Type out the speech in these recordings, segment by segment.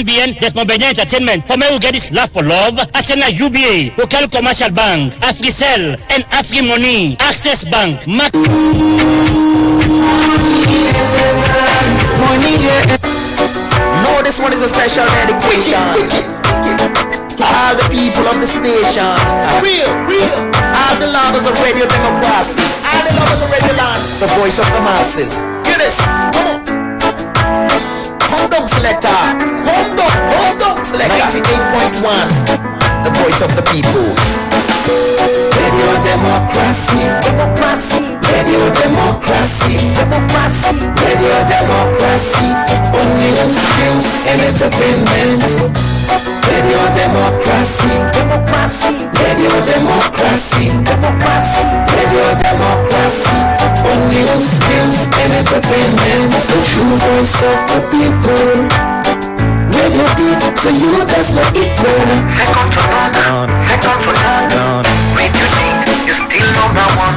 bien des Montbéliard Entertainment. Comment vous get this Laugh for Love? Atena UBA, Local Commercial Bank, Africell, and AfriMoney, Access Bank, Mac. No, this one is a special dedication to all the people of the station. Real. All the lovers of radio democracy. All the lovers of radio land. The voice of the masses. Hear this. Come on. Come down, selector. Come down, selector. 98.1. The voice of the people. Radio democracy. Radio democracy. Radio democracy. For news, skills, and entertainment. Radio democracy. Radio democracy. Radio democracy. For news, skills, and entertainment. The true voice of the people. Radio D, to you there's no equal. Second to none. Radio D, you're still number one.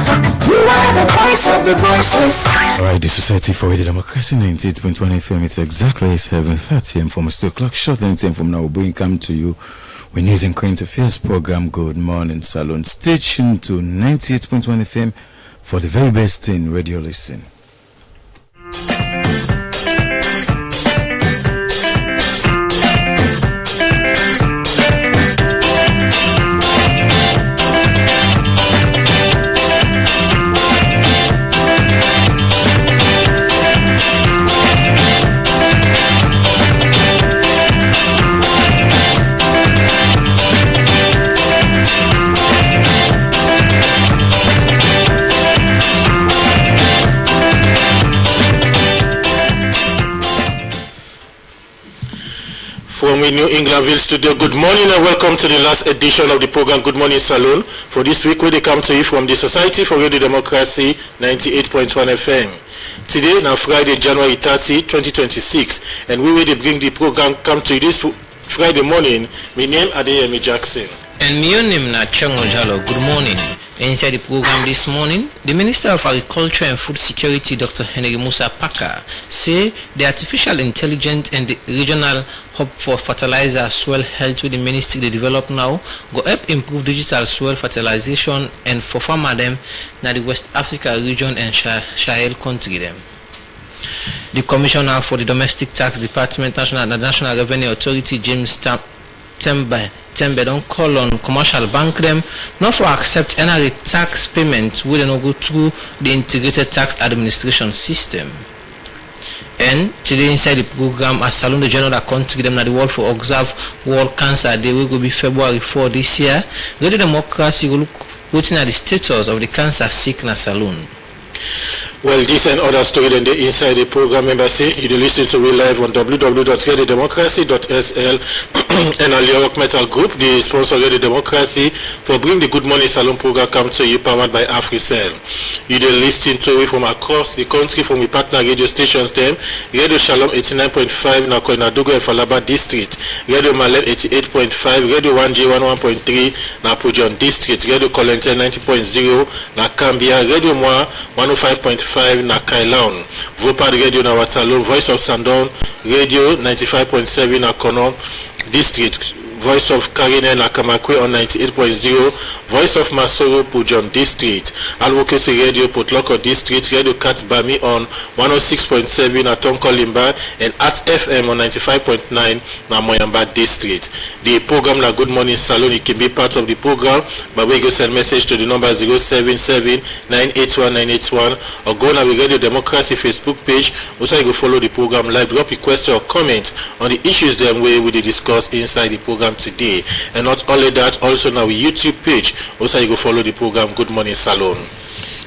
You are the voice of the voiceless. Alright, the Society for Radio Democracy 98.1 FM. It's exactly 7:30 a.m. from 2 o'clock. Short anytime from now, we'll come to you with news and current affairs program. Good morning, Salon. Stay tuned to 98.1 FM for the very best in radio listening. From New Englandville studio, good morning and welcome to the last edition of the program Good Morning Saloon. For this week, where they come to you from the Society for Radio Democracy 98.1 FM. Today, now Friday, January 30, 2026, and we will bring the program come to you this Friday morning. My name is Adeyemi Jackson. And my name is Chango Jalo. Good morning. Inside the program this morning, the Minister of Agriculture and Food Security, Dr. Henry Musa Paka, say the artificial intelligence and the regional hub for fertilizer soil health with the ministry they develop now go help improve digital soil fertilization and for farmer them na the West Africa region and Sahel country them. The Commissioner for the Domestic Tax Department, National Revenue Authority, James Tembe don't call on commercial bank them not for accept any tax payment will not go through the integrated tax administration system. And today inside the program, as Salon the General that country them na the world for observe World Cancer Day will be February 4 this year. Radio Democracy will look waiting at the status of the cancer sick na Salon. Well, this and other stories in the inside the program embassy. You listen to we live on www.radiodemocracy.sl and our Rock Metal Group, the sponsor of Radio Democracy, for bring the Good Morning Salon program come to you powered by Africell. You listen to it from across the country from the partner radio stations them. Radio Shalom 89.5 na Koinadugo and Falaba District, Radio Mallet 88.5, Radio 1J 101.3 na Pujon District, Radio Colente 90.0 na Cambia, Radio Moi 105.5 na Kailon, Vopad Radio na Waterloo, Voice of Sandon Radio 95.7 na Kono District, Voice of Karine na Kamakwe on 98.0, Voice of Masoro Pujon District, Advocacy Radio Potloko District, Radio Kat Bami on 106.7 na Tonkolimba, and Arts FM on 95.9 na Moyamba District. The program na Good Morning Salon, it can be part of the program, but we go send message to the number 077-981-981 or go na Radio Democracy Facebook page. Also you go follow the program live, drop a question or comment on the issues them way we discuss inside the program today. And not only that, also now YouTube page. Also you go follow the program Good Morning Salon.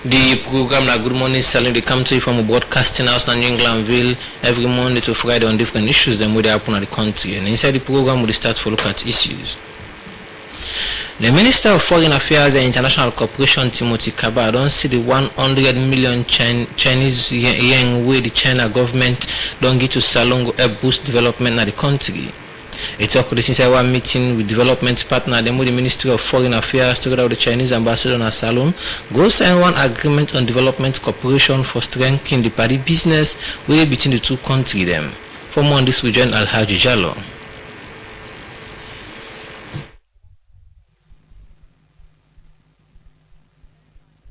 The program na Good Morning Salon, they come to you from a broadcasting house in New Englandville every Monday to Friday on different issues that will happen in the country. And inside the program we start to look at issues. The Minister of Foreign Affairs and International Cooperation, Timothy Kaba, don't see the 100 million Chinese yuan where the China government don't get to Salon go help boost development in the country. It talked this inside one meeting with development partner, then with the Ministry of Foreign Affairs together with the Chinese ambassador in Salon, go sign one agreement on development cooperation for strengthening the party business way between the two countries them. For more on this we join Alhaji Jalo.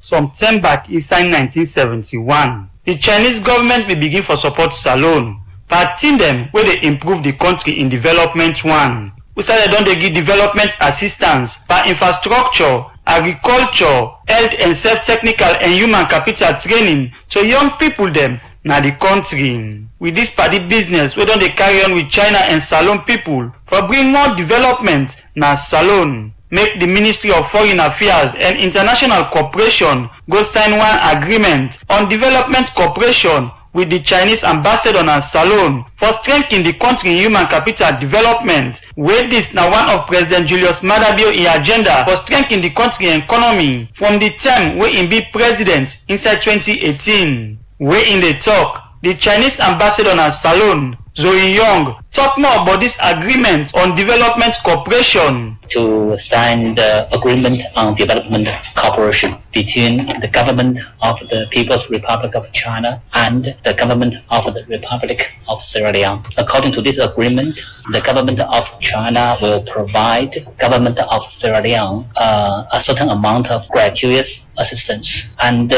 some time back inside 1971. The Chinese government may begin for support Salone, but team them where they improve the country in development one. We started on they give development assistance by infrastructure, agriculture, health and self-technical and human capital training to young people them na the country. With this party business, we don't they carry on with China and Salone people for bring more development na Salone. Make the Ministry of Foreign Affairs and International Cooperation go sign one agreement on development cooperation with the Chinese ambassador na Salone for strengthening the country human capital development. Where this now one of President Julius Maada Bio in agenda for strengthening the country economy from the time where he be president inside 2018. Where in the talk, the Chinese ambassador na Salone, Zoe Young, talk more about this agreement on development cooperation. To sign the agreement on development cooperation between the government of the People's Republic of China and the government of the Republic of Sierra Leone. According to this agreement, the government of China will provide government of Sierra Leone a certain amount of gratuitous assistance, and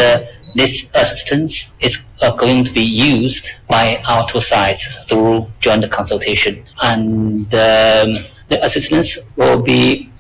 this assistance is going to be used by our two sides through joint consultation, and the assistance will be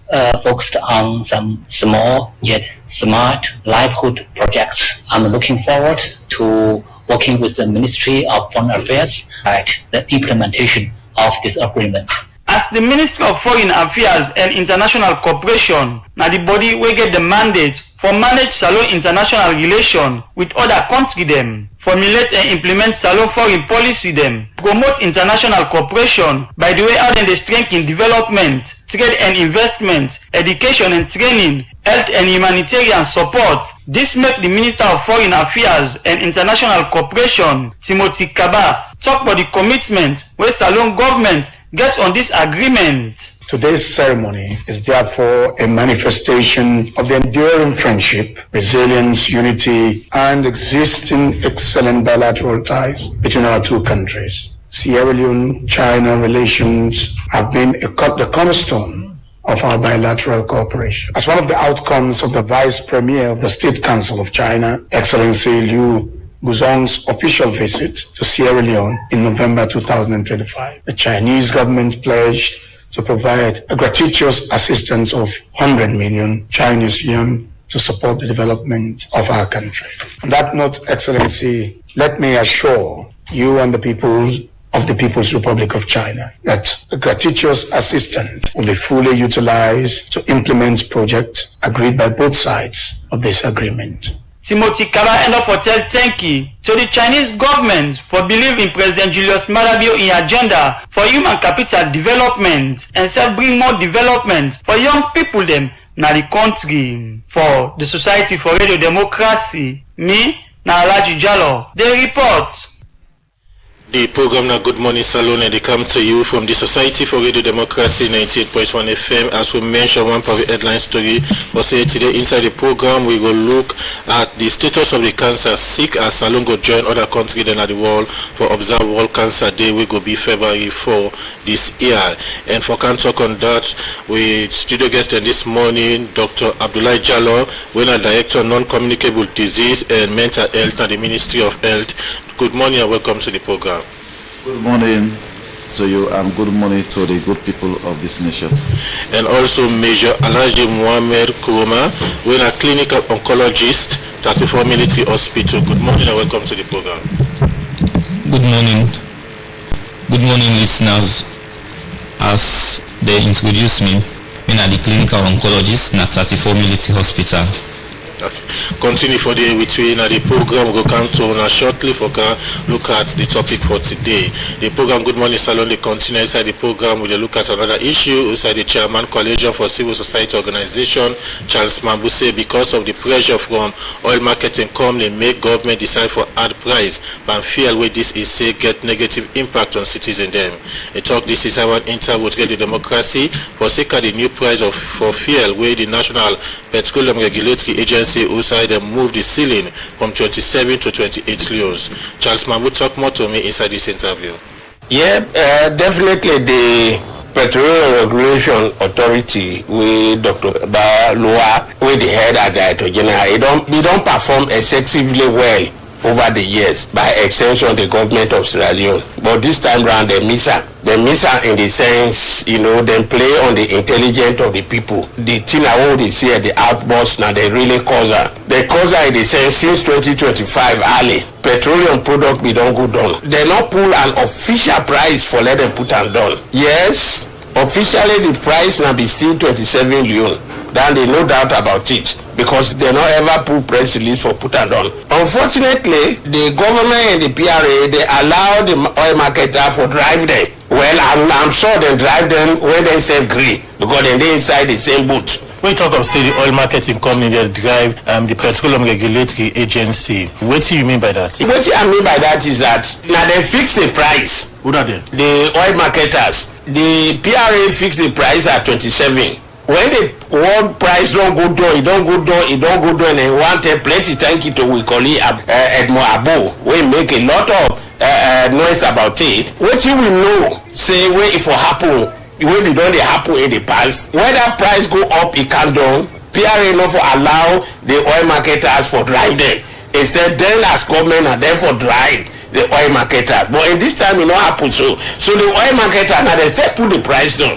focused on some small yet smart livelihood projects. I'm looking forward to working with the Ministry of Foreign Affairs at the implementation of this agreement. As the Ministry of Foreign Affairs and International Cooperation, now the body will get the mandate for manage Salone international relation with other countries them, formulate and implement Salone foreign policy them, promote international cooperation by the way how they strengthen development, trade and investment, education and training, health and humanitarian support. This make the Minister of Foreign Affairs and International Cooperation, Timothy Kaba, talk about the commitment where Salone government get on this agreement. Today's ceremony is therefore a manifestation of the enduring friendship, resilience, unity, and existing excellent bilateral ties between our two countries. Sierra Leone-China relations have been the cornerstone of our bilateral cooperation. As one of the outcomes of the Vice Premier of the State Council of China, Excellency Liu Guzong's official visit to Sierra Leone in November 2025, the Chinese government pledged to provide a gratuitous assistance of 100 million Chinese yuan to support the development of our country. On that note, Excellency, let me assure you and the people of the People's Republic of China that the gratuitous assistance will be fully utilized to implement projects agreed by both sides of this agreement. Timothy Kaba end up for tell thank you to the Chinese government for believing President Julius Maada Bio in agenda for human capital development and self bring more development for young people them na the country. For the Society for Radio Democracy, me na Alaji Jallo, they report. The program now Good Morning Salone, and they come to you from the Society for Radio Democracy 98.1 FM. As we mentioned, one private headline story was say today inside the program we will look at the status of the cancer sick as Salone go join other countries than at the world for Observe World Cancer Day, we go be February 4 this year. And for can talk on that with studio guest this morning, Dr. Abdullahi Jallo, winner director non-communicable disease and mental health at the Ministry of Health. Good morning and welcome to the program. Good morning to you and good morning to the good people of this nation. And also Major Alhaji Muhammad Kuruma, we are a clinical oncologist, 34 Military Hospital. Good morning and welcome to the program. Good morning. Good morning, listeners. As they introduce me, I'm the clinical oncologist at 34 Military Hospital. Continue for the between the program. We'll come to now shortly for look at the topic for today. The program Good Morning Salone, they continue inside the program with a look at another issue inside the Chairman Coalition for Civil Society Organization, Charles Mambuse, because of the pressure from oil marketing company make government decide for hard price but feel where this is say get negative impact on citizens them. They talk this is our interview with Radio Democracy for sake of the new price of for fuel where the National Petroleum Regulatory Agency outside them move the ceiling from 27 to 28 leons. Charles Mambu talk more to me inside this interview. Yeah, definitely the Petroleum Regulation Authority with Dr. Baloa, with the head of Director General, he don't perform excessively well over the years, by extension the government of Sierra Leone. But this time round they miss her. They miss her in the sense, they play on the intelligence of the people. The thing I want to see at the outburst now, they really cause her. They cause her in the sense since 2025 early, petroleum product we don't go down. They not pull an official price for let them put them down. Yes, officially the price now be still 27 million. Then they no doubt about it, because they not ever put press release for put and on. Unfortunately, the government and the PRA, they allow the oil marketer for drive them. Well, I'm sure they drive them when they say agree, because they inside the same boot. When you talk of say the oil marketing company they drive the Petroleum Regulatory Agency, what do you mean by that? What I mean by that is that now they fix the price. Who are they? The oil marketers. The PRA fix the price at 27. When the world price don't go down, it don't go down, and they want a plenty thank you to we call it Edmond Abo. We make a lot of noise about it. What you will know, say where if it happen, when it don't happen in the past, when that price go up, it can down. PRA not for allow the oil marketers for drive them. Instead, then as government and then for drive the oil marketers. But in this time, it not happen so. So the oil marketer now they say put the price down.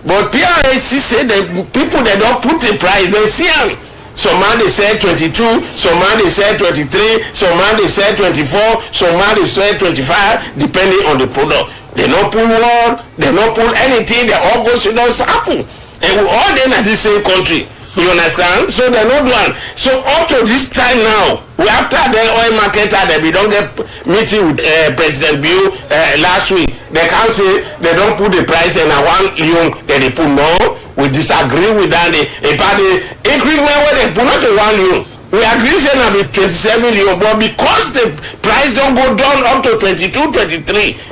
But PRAC say the people they don't put the price, they see them. Some man they say 22, some man they say 23, some man they say 24, some man they say 25, depending on the product. They don't pull war, they don't pull anything, they all go to those happen. And we all then at the same country. You understand? So they not one. So up to this time now, we after the oil marketer that we don't get meeting with President Bill last week, they can't say they don't put the price in a 1 million that they put. No, we disagree with that. About the increment where they put not to 1 million. We agree saying that be 27 million, but because the price don't go down up to 22, 23,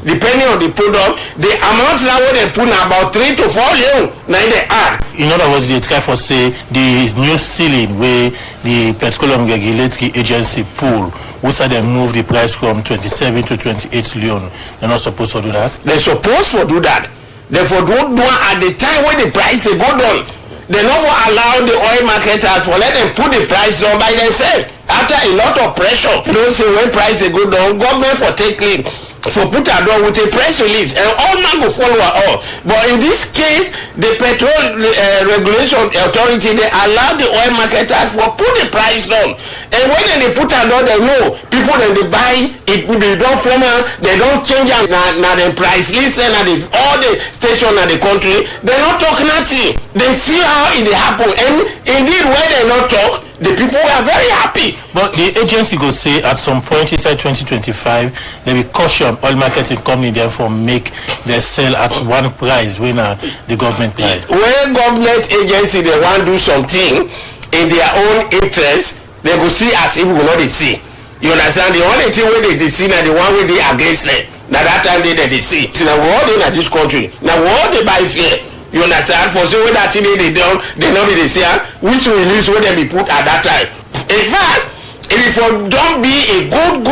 depending on the product, the amount now where they put about 3 to 4 million, now they add. In other words, they try for say the new ceiling where the Petroleum Regulatory Agency pull, which they move the price from 27 to 28 million. They're not supposed to do that. They're supposed to do that. Therefore, don't do it at the time when the price they go down. They never allow the oil marketers for let them put the price down by themselves. After a lot of pressure, you don't say when price they go down, government for take lead, for put it down with a press release, and all man go follow all. But in this case, the Petroleum Regulation Authority, they allow the oil marketers for put the price down. And when they put it down, they know people then they buy it, they don't form, they don't change now the price list, and all the stations in the country, they not talk nothing. They see how it happen, and indeed when they not talk, the people were very happy. But the agency go say at some point inside 2025, they will caution oil marketing company therefore make their sell at one price when the government price. When government agency they want to do something in their own interest, they go see as if we not they see. You understand? The only thing where they see now the one where they against them. Now that time they see. Now we all in this country. Now we all they buy fear. You understand? For so that thing they don't, they know they say which release will they be put at that time. In fact, if it don't be a good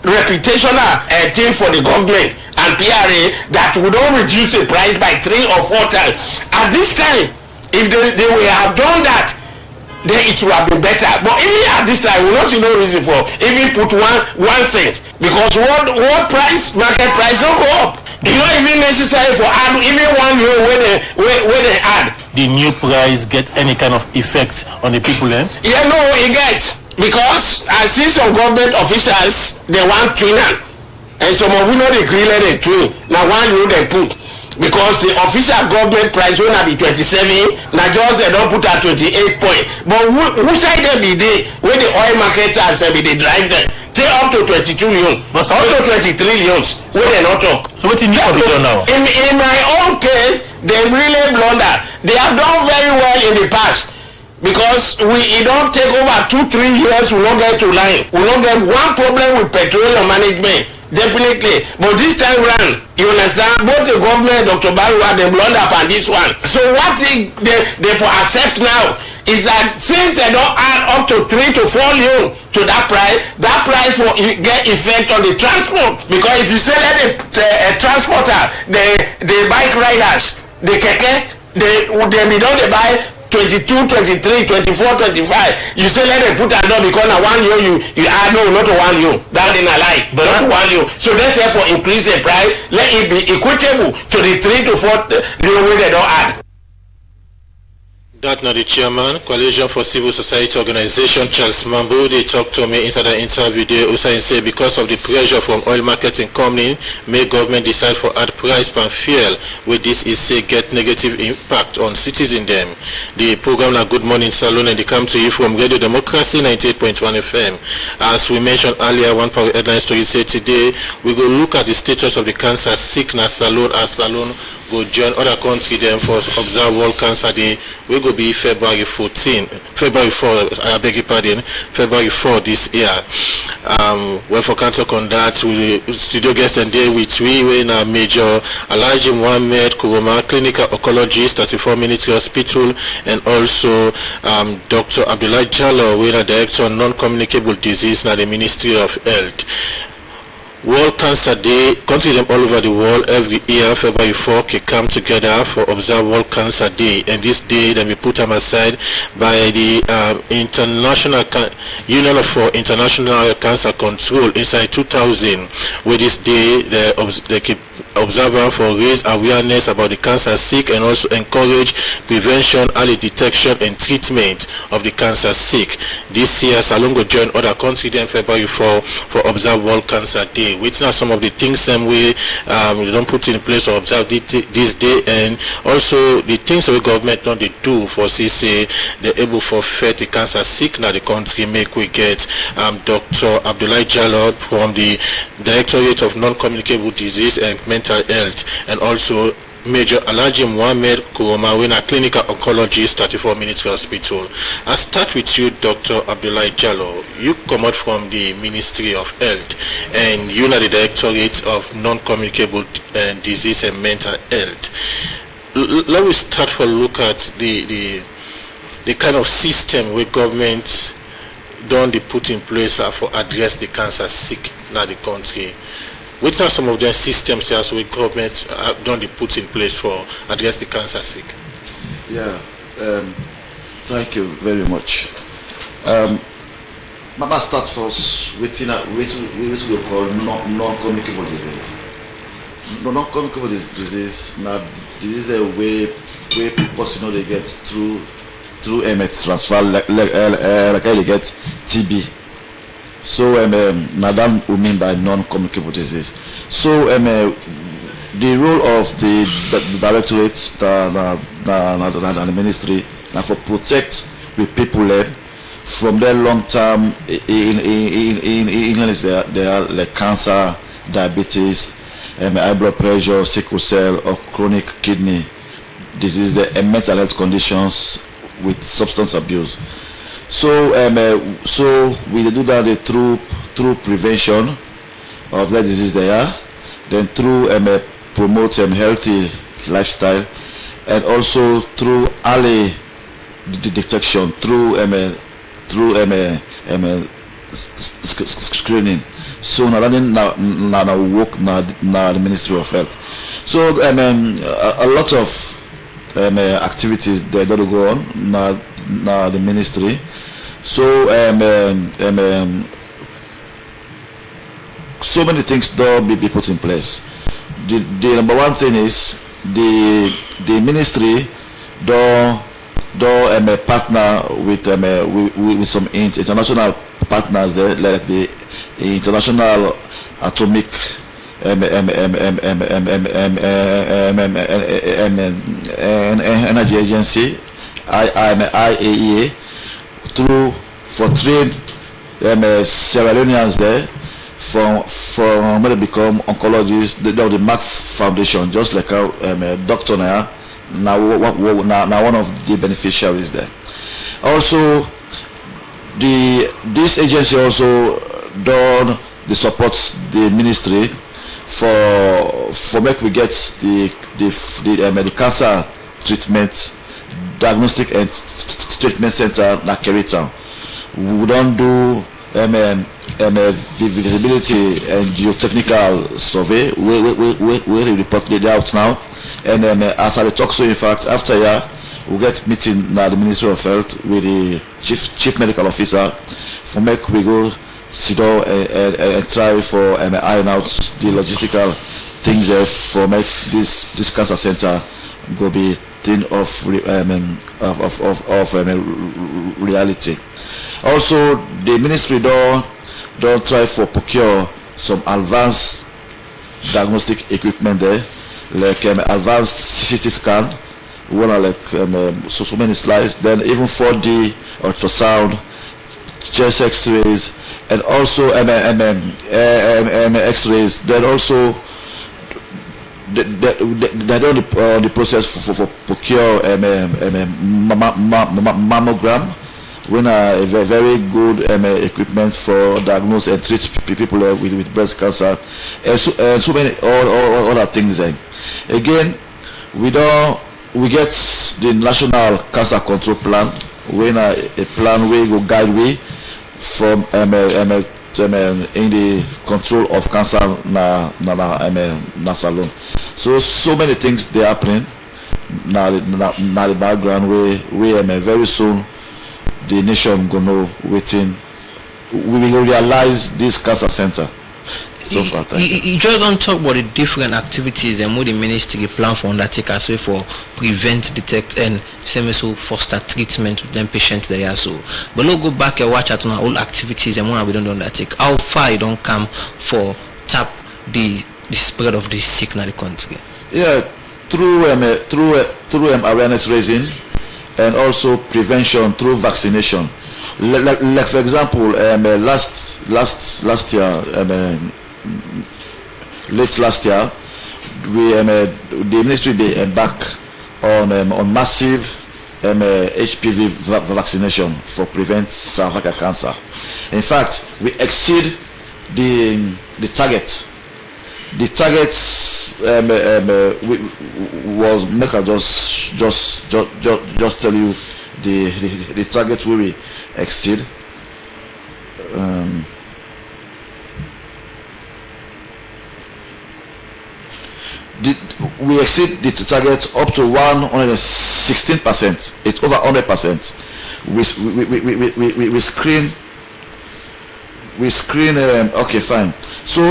reputational thing for the government and PRA that we don't reduce the price by 3 or 4 times. At this time, if they will have done that, then it would have been better. But even at this time, we don't see no reason for even put one cent, because what price, market price don't go up. It's not even necessary for add even 1 euro where they add. The new price get any kind of effect on the people then? Yeah, no, it gets, because I see some government officials they want twinner, and some of you know they agree let them twin. Now 1 euro they put. Because the official government price will not be 27, now just they don't put at 28 point. But who side they be there where the oil marketers be they drive them? Take up to 22 million, but up to 23 millions where they not talk. So what you need to do now? In my own case, they really blunder. They have done very well in the past. Because it don't take over 2-3 years, we don't get to line. We don't get one problem with petroleum management. Definitely, but this time round, you understand, both the government, Dr. Barua, they blunder upon this one. So what they for accept now, is that since they don't add up to 3 to 4 loan to that price will get effect on the transport. Because if you say let a transporter, the bike riders, the keke, they buy 22, 23, 24, 25. You say let them put that down because now 1 year you add no, not 1 year. That in a lie, but not 1 year. So let's therefore increase the price. Let it be equitable to the 3 to 4 year way they don't add. That not the chairman, Coalition for Civil Society Organization, Charles Mambu, they talked to me inside an interview there. Also, say because of the pressure from oil marketing company, may government decide for add price per fuel, where this is say get negative impact on citizens them. The program like Good Morning Salon, and they come to you from Radio Democracy 98.1 FM. As we mentioned earlier, one power headline story said today we will look at the status of the cancer sickness salon as salon go join other country then for observe World Cancer Day. We go be February 4, I beg your pardon, February 4 this year. Well, for cancer on that, we studio guest and day with we in a major Alhaji Mohammed Kuroma, clinical oncologist, 34 Military Hospital, and also Dr. Abdullah Jallo, we are director of non-communicable disease na the Ministry of Health. World Cancer Day, countries all over the world every year, February 4, can come together for observe World Cancer Day, and this day then we put them aside by the International Union for International Cancer Control inside 2000, where this day they keep observer for raise awareness about the cancer sick and also encourage prevention, early detection and treatment of the cancer sick. This year Salon go join other countries then February 4 for observe World Cancer Day, which are some of the things same way they don't put in place or observe this day, and also the things that the government don't they do for say they're able for fight the cancer sick now the country. Make we get Dr. Abdullah Jallo from the Directorate of Non-Communicable Disease and Mental Health, and also Major Alhaji Mohammed Kuroma, when a clinical oncologist, 34 Military Hospital. I start with you, Dr. Abdullah Jallo. You come out from the Ministry of Health, and you are the Directorate of Non-Communicable Disease and Mental Health. Let me start for look at the kind of system where government don't they put in place for address the cancer sick in the country. Which are some of the systems as we government don't they put in place for address the cancer sick? Yeah, thank you very much. Mama start first with we call non-communicable disease. Non-communicable disease now this is a way people they get through transfer like they get TB. So Madam we mean by non-communicable disease. So the role of the directorate, the ministry, now for protect the people from their long-term illness. They are like cancer, diabetes, high blood pressure, sickle cell, or chronic kidney disease, and mental health conditions with substance abuse. So so we do that through prevention of that disease there, then through promote healthy lifestyle, and also through early detection through screening. So now work now the Ministry of Health. So a lot of activities that go on now the ministry. So so many things don't be put in place. The number one thing is the ministry don't partner with some international partners there, like the International Atomic Energy Agency, IAEA, for train Sierra Leoneans there for when they become oncologists. The Mark Foundation, just like how Dr. now one of the beneficiaries there. Also, this agency also done the supports the ministry for make we get the cancer treatment diagnostic and treatment center na Kerry-Town. We don't do visibility and geotechnical survey. We report it out now. And as I talk, so in fact, after year, we get meeting now the Ministry of Health with the chief medical officer for make we go sit down and try for iron out the logistical things there for make this cancer center go be thing of reality. Also, the ministry don't try for procure some advanced diagnostic equipment there, like advanced CT scan, so many slides, then even 4D ultrasound, chest X-rays, and also X-rays. Then also they're on the process for procure mammogram, when a very good equipment for diagnose and treat people with breast cancer, and so many other things. Again, we get the National Cancer Control Plan, when a plan we go guide way from in the control of cancer na Salone. So many things they happening na the background we very soon the nation gonna waiting. We will realize this cancer center. So far, you just don't talk about the different activities and what the ministry plan for undertake as well for prevent, detect, and so foster treatment with them patients they are so. But let's go back and watch at all activities and what we don't undertake. How far you don't come for tap the spread of this sickness in the country? Yeah, through awareness raising and also prevention through vaccination. Like for example, last year. Late last year, the ministry they embarked on massive HPV vaccination for prevent cervical cancer. In fact, we exceed the target. The target was make I just tell you the target we exceed. We exceed the target up to 116%. It's over 100%. We screen. Okay, fine. So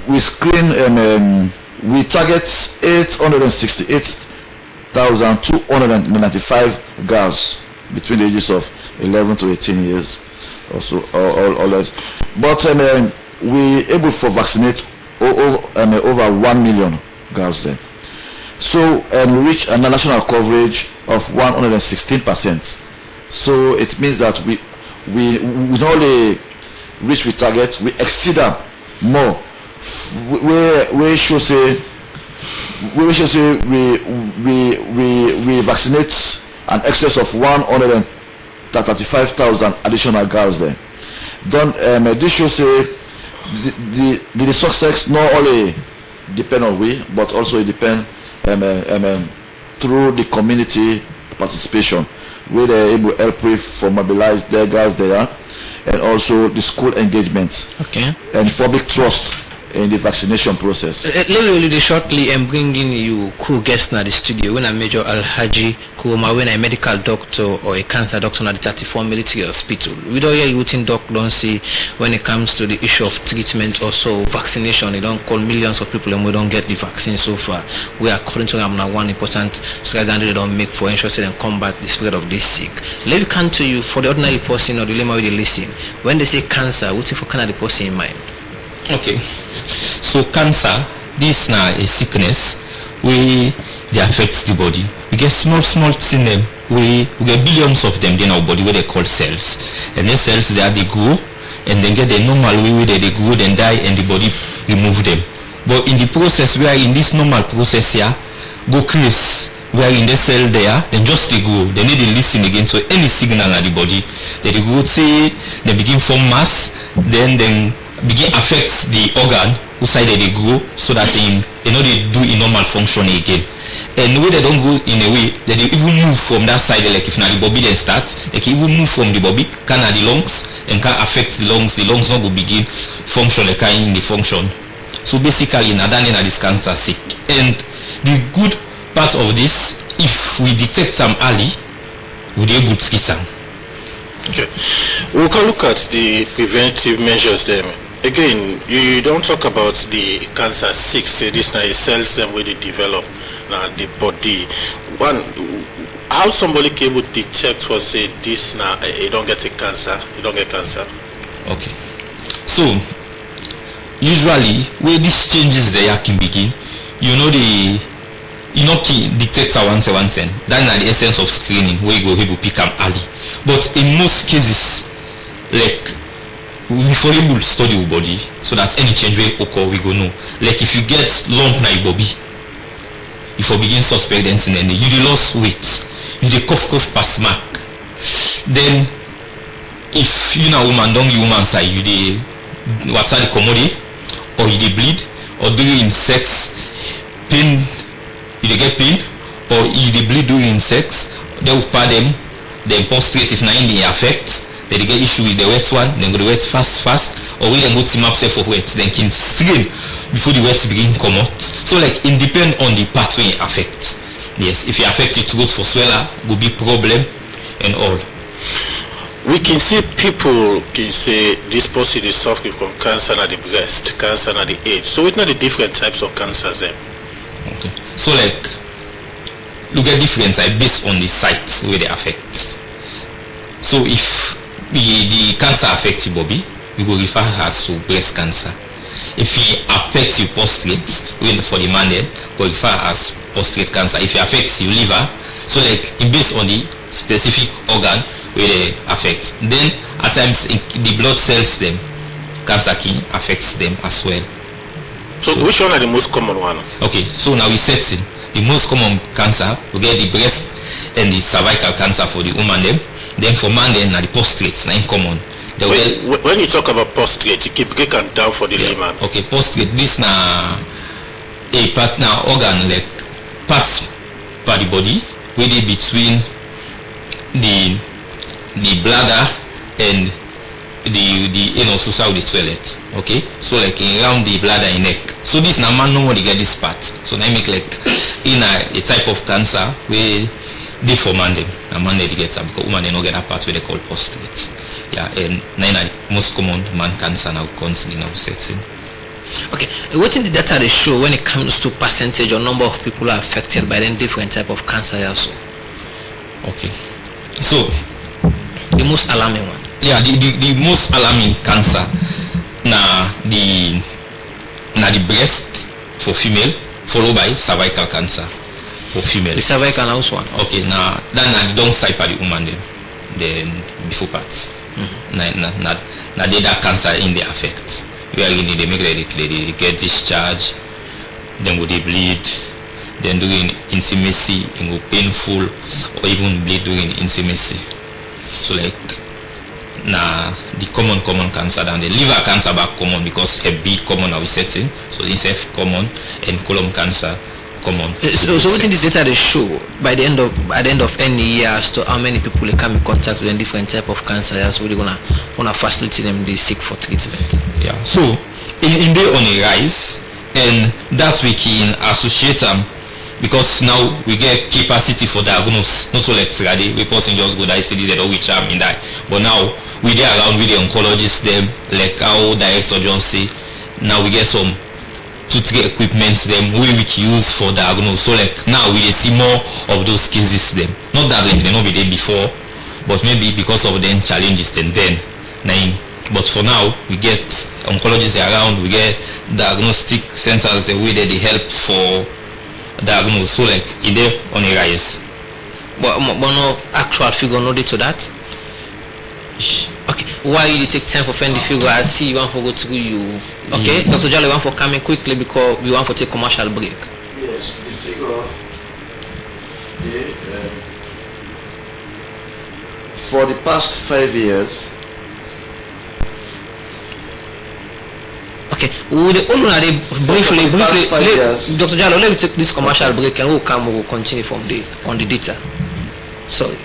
we screen. We target 868,295 girls between the ages of 11 to 18 years, also or less. But we able to vaccinate over 1 million girls then. So we reach a national coverage of 116%. So it means that we not only reach with target, we exceed them more. We should say we vaccinate an excess of 135,000 additional girls there. Then this should say the success not only depend on we, but also it depend through the community participation, where they're able to help for mobilize their girls there, and also the school engagements, okay, and public trust in the vaccination process. Literally shortly, I'm bringing you cool guests in the studio. When I Major Alhaji Kuroma, when a medical doctor or a cancer doctor at the 34 military hospital, we don't hear you think doc don't say when it comes to the issue of treatment or so vaccination, they don't call millions of people and we don't get the vaccine so far. We are according to them now one important stride that they don't make for ensuring and combat the spread of this sick. Let me come to you for the ordinary person or the layman with the listen. When they say cancer, what's it for Canada person in mind? Okay, so cancer, this now a sickness where they affect the body. We get small things in them. We get billions of them in our body where they call cells. And then cells they grow and then get the normal way where they grow and die and the body remove them. But in the process, we are in this normal process here, go crease. We are in the cell there, then just they grow. They need to listen again. So any signal at the body, they grow, say they begin form mass, then begin affects the organ outside they grow so that they know they do a normal function again. And the way they don't go in a way that they even move from that side, like if now the bobby then starts, they can even move from the bobby, can the lungs and can affect the lungs not go begin function like in the function. So basically now this cancer sick. And the good part of this, if we detect some early, we'll be able to treat them. Okay, we can look at the preventive measures then. Again, you don't talk about the cancer sick, say this now is cells them where they develop now the body. One, how somebody can able detect was say this now you don't get a cancer, you don't get cancer. Okay, so usually where these changes there can begin, can detect once. That's the essence of screening where you go able to pick them early. But in most cases, like we for able to study your body so that any change will occur we go know. Like if you get lump na your body, if you begin suspect anything and you dey lost weight, you dey cough pass mark. Then if you na woman don't you woman side, you dey what's the commodity or you dey bleed or during sex pain, you dey get pain or you dey bleed during sex, they will pad them, then prostrate if na in the affect. They get issue with the wet one, then go the wet fast, or we then go team up for wet, then can strain before the wet begin come out. So like it depend on the part where it affects. Yes, if it affects your throat for swelling, will be problem and all. We can see people can say this person is suffering from cancer at the breast, cancer at the age. So it's not the different types of cancers then. Okay. So like look at difference based on the sites where they affect. So if the cancer affects your body, we go refer as to breast cancer. If it affects your prostate, for the man then, go refer as prostate cancer. If it affects your liver, so like based on the specific organ where they affect. Then at times the blood cells them, cancer can affects them as well. So which one are the most common one? Okay, so now we setting the most common cancer, we get the breast and the cervical cancer for the woman them. Then for man then the prostate na in common. When you talk about prostate, you keep breaking down for the layman. Okay, prostate this na a part na organ like parts for the body where they between the bladder and the anus of the toilet. Okay, so like around the bladder and neck. So this na man no one get this part. So now make like in a type of cancer where they for man them, a man they get that because woman they don't get that part where they call prostate. Yeah, and nine are the most common man cancer now constantly now setting. Okay, what in the data they show when it comes to percentage or number of people are affected by then different type of cancer also? Okay, so the most alarming one. Yeah, the most alarming cancer na the breast for female, followed by cervical cancer for female. The cervical also one. Okay, now that the downside for the woman then before parts. Na they that cancer in the affect. We are in they make they get discharge, then would they bleed, then during intimacy it go painful or even bleed during intimacy. So like the common cancer than the liver cancer back common because a B common are we setting, so it's F common and colon cancer common. So what in this data they show by the end of any year as to how many people they come in contact with a different type of cancer, so we're gonna facilitate them they seek for treatment. Yeah. So in they on a rise and that we can associate them because now we get capacity for diagnosis, not so like today we person just go die say this or which in die. But now we there around with the oncologists them like how director just say now we get some to get equipment them we use for diagnosis. So like now we see more of those cases them. Not that like they not be there before, but maybe because of them challenges then nine. But for now we get oncologists around, we get diagnostic centers the way that they help for diagnosis. So like it there on a rise. But no actual figure no to that. Okay, why you take time for find the figure? I see you want to go through you. Okay, Dr. Jalo, you want for coming quickly because we want to take commercial break. Yes, the figure. For the past 5 years. Okay, briefly, Dr. Jallo, let me take this commercial break and we'll continue from on the data. Sorry.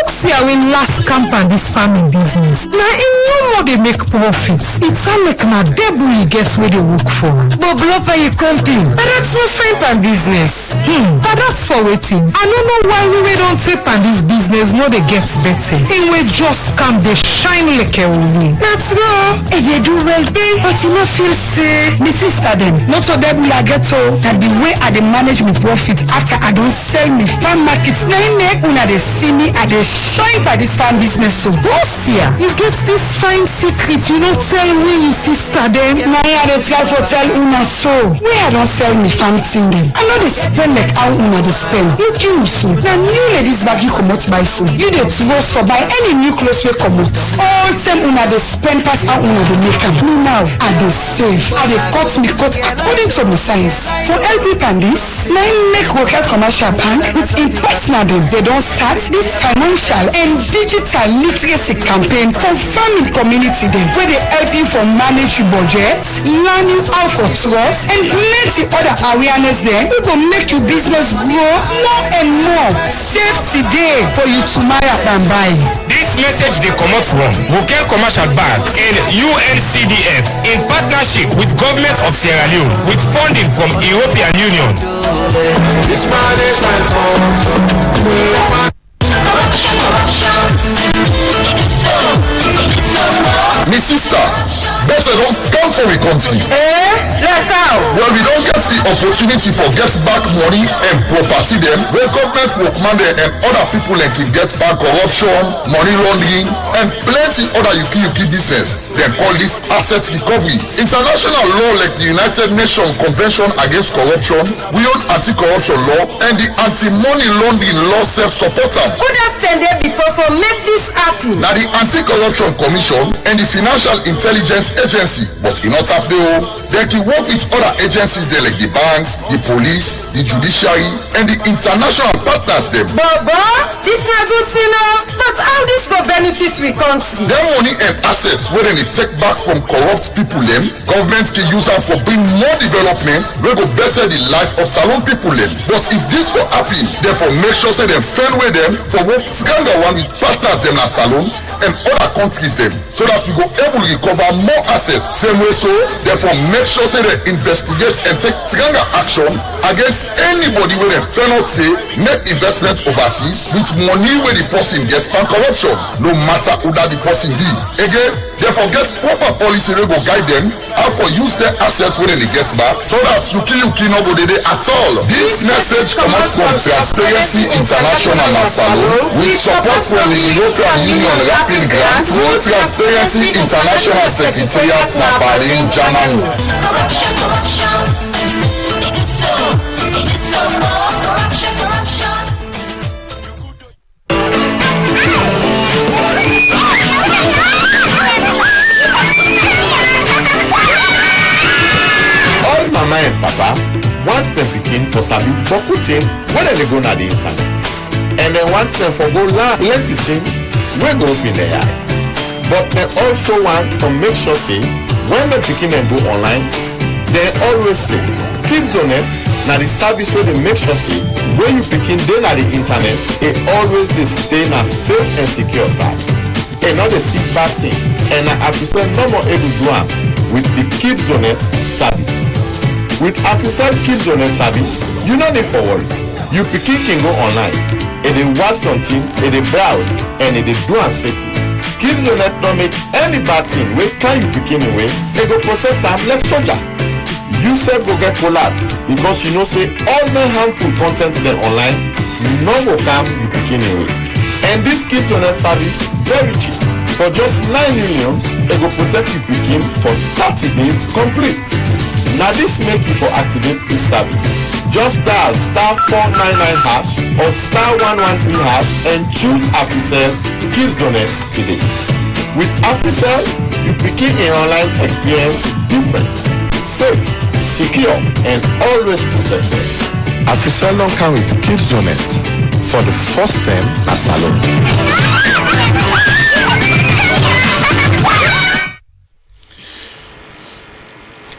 See, I will last camp on this farming business. Now, in no more they make profits. It's all like my devil gets where they work for. But Blopa, you complain. But that's no friend and business. But that's for waiting. I don't know why we don't take on this business. No, they get better. And we just come, they shine like a woman. That's raw. If you do well, but you don't feel say, my sister them. Not so that will I get told that the way I dey manage my profit after I don't sell me farm markets. Now, when they see me, I dey shine by this farm business. So, boss here, you get this fine secret. You don't tell me, your sister them. Now, I don't try for tell una so. Where I don't sell me farm thing them. I know they spend like how una they spend. You kill so. Now, new ladies bag you come out by so. You dey close for buy any new clothes we come out. All time una they spend pass how una they make them. Me now, I dey save. I dey cut me cut according to my size. For LP and this, now make local commercial bank with in partner them. They don't start this financial and digital literacy campaign for farming community them, where they help you for manage your budget, learn you how for trust, and plenty other awareness there. We go make your business grow more and more. Save today for you tomorrow and buy. This message they come out from Local Commercial Bank and UNCDF in partnership with Government of Sierra Leone with funding from European Union. This man is my fault. My sister, better don't come for a country. Like how? Well, we don't get the opportunity for get back money and property them where government workman and other people like can get back corruption, money laundering, and plenty other yuki business. They call this asset recovery. International law like the United Nations Convention Against Corruption, we own anti-corruption law, and the anti-money laundering law self-support them. Who that stand there before for make this happen? Now the Anti-Corruption Commission and the Financial Intelligence Agency, but in not up there, they can work with other agencies there like the banks, the police, the judiciary, and the international partners them. Baba, this not good to know, but how this go benefit we country? Their money and assets where they take back from corrupt people them, government can use them for bring more development, we go better the life of Salon people them. But if this for happen, therefore make sure say them fair with them for what Uganda one with partners them na Salon and other countries them, so that we go able to recover more assets. Same way so, therefore make sure say they investigate and take Uganda action against anybody where they fail not say make investment overseas with money where the person gets from corruption, no matter who that the person be. Again, therefore get proper policy they go guide them how for use their assets when they get back, so that yuki no go dey at all. This message come out from Transparency International and Salon with support from the European Union Rapid Grant through Transparency International Secretariat na Berlin, Germany. All mama and papa want them begin for sabi boku thing when they go na the internet, and they want them for go learn plenty thing wey go open their eye. But they also want to make sure say when they begin and go online, they always safe. Kidzonet na the service where they make sure say when you begin dey na the internet, they always dey stay na safe and secure side. And not the see bad thing, and na Africell no more able to do am with the Kidzonet service. With Africell Kidzonet service, you no need for worry. You pikin can go online, and they watch something, and they browse, and they do am safely. Kidzonet don't make any bad thing wey can you pikin away, they go protect am like soldier. You sef go get alert because you know say all the harmful content dem online no go calm you pikin away. And this Kidzonet service very cheap. For just 9 million, it go protect you pikin for 30 days complete. Now this make you for activate this service. Just dial *499# or *113# and choose Africell Kidzonet today. With Africell, you begin an online experience different, safe, secure, and always protected. Africell don't come with Kidzonet for the first time na Salon.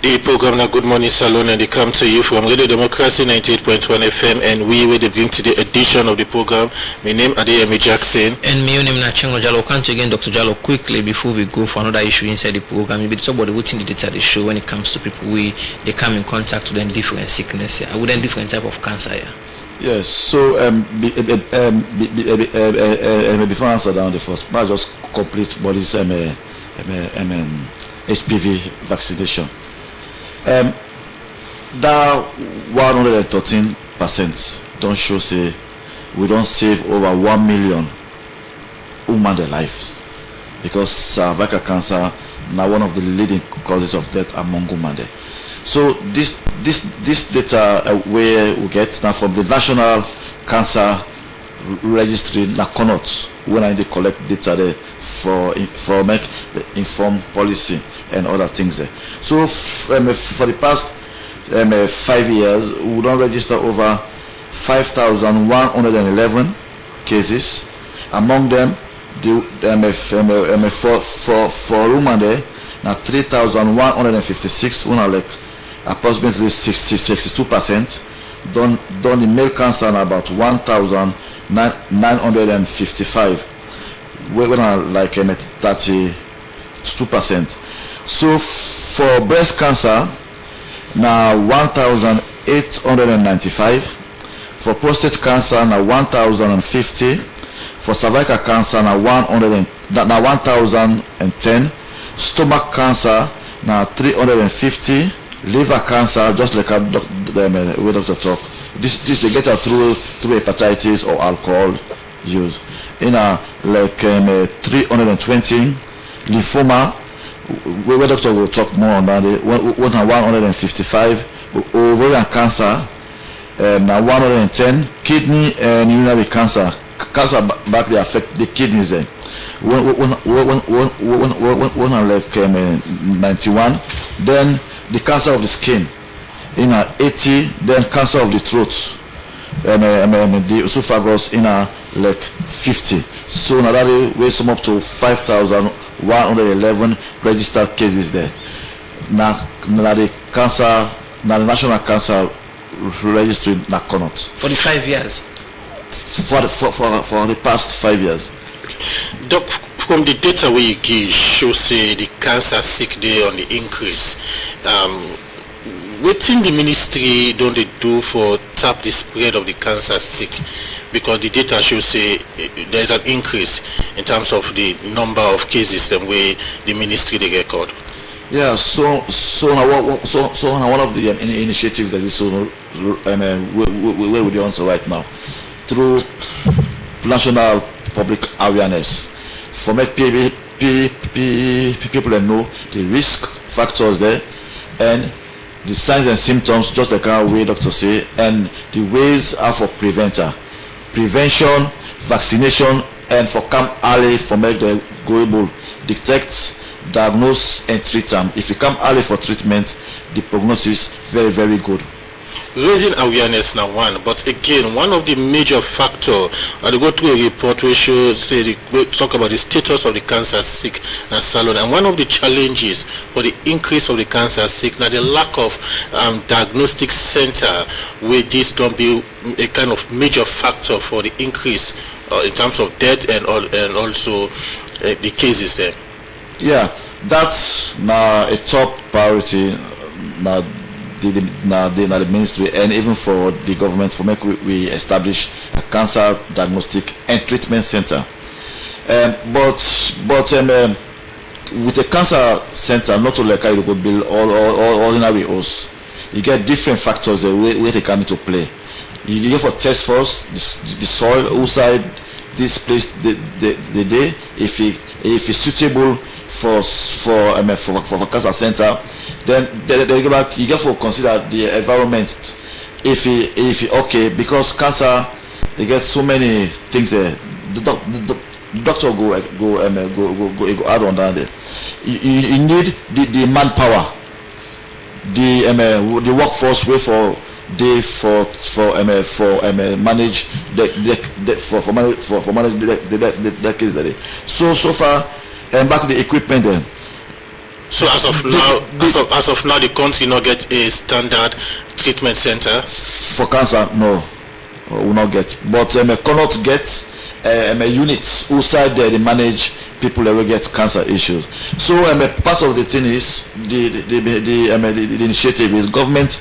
The program na Good Morning Salon, and they come to you from Radio Democracy 98.1 FM, and we will bring to the edition of the program. My name is Adeyemi Jackson. And my name is Chengo Jalo. Can't you again, Dr. Jalo, quickly before we go for another issue inside the program? Maybe talk about what's in the data they show when it comes to people they come in contact with different sickness here, with different type of cancer here. Yes, so before I answer down the first, I just complete body's HPV vaccination. That 113% don't show say we don't save over 1 million women their lives, because cervical cancer now one of the leading causes of death among women there. So this data where we get now from the National Cancer Registry NACONOT, when I collect data there for make the informed policy and other things there. So for the past 5 years, we don't register over 5,111 cases. Among them, for women there now 3,156, like approximately 62%. Done the male cancer now about 1,955. We're like 32%. So for breast cancer now 1,895. For prostate cancer now 1,050. For cervical cancer now 1,010. Stomach cancer now 350. Liver cancer, just like we doctor talk, this they get through hepatitis or alcohol use. Like 320. Lymphoma, we doctor will talk more on that. 155. Ovarian cancer, now 110. Kidney and urinary cancer back they affect the kidneys then. Like 91. Then the cancer of the skin, 80. Then cancer of the throat, the esophagus, like 50. So now that we sum up to 5,111 registered cases there. Now the cancer, now the National Cancer Registry NACONOT. For the 5 years. For the past 5 years. Doc, from the data we give, show say the cancer sick day on the increase. What thing the ministry don't they do for tap the spread of the cancer sick? Because the data shows say there's an increase in terms of the number of cases the way the ministry they record. Yeah, so now one of the initiatives that is where we do answer right now through national public awareness for make people know the risk factors there and the signs and symptoms, just like our way doctor say, and the ways are for prevention, vaccination, and for come early for make the go able detect, diagnose, and treat them. If you come early for treatment, the prognosis very, very good. Raising awareness now one, but again one of the major factor, I go to a report where we talk about the status of the cancer sick and Salon, and one of the challenges for the increase of the cancer sick now the lack of diagnostic center where this don't be a kind of major factor for the increase in terms of death and also the cases there. Yeah, that's now a top priority now. The ministry and even for the government for make we establish a cancer diagnostic and treatment center. But with a cancer center, not only you go build all ordinary hosts, you get different factors where they come into play. You go for test first the soil outside this place the day if it's suitable for cancer center. Then they go back. You get to consider the environment. If it okay, because cancer, they get so many things there. The doctor go add on down there. You need the manpower, the workforce way for manage the case there. So far, back the equipment there. So as of now, the country not get a standard treatment center for cancer. No, will not get. But cannot get a unit outside there. They manage people that will get cancer issues. So part of the thing is the initiative is government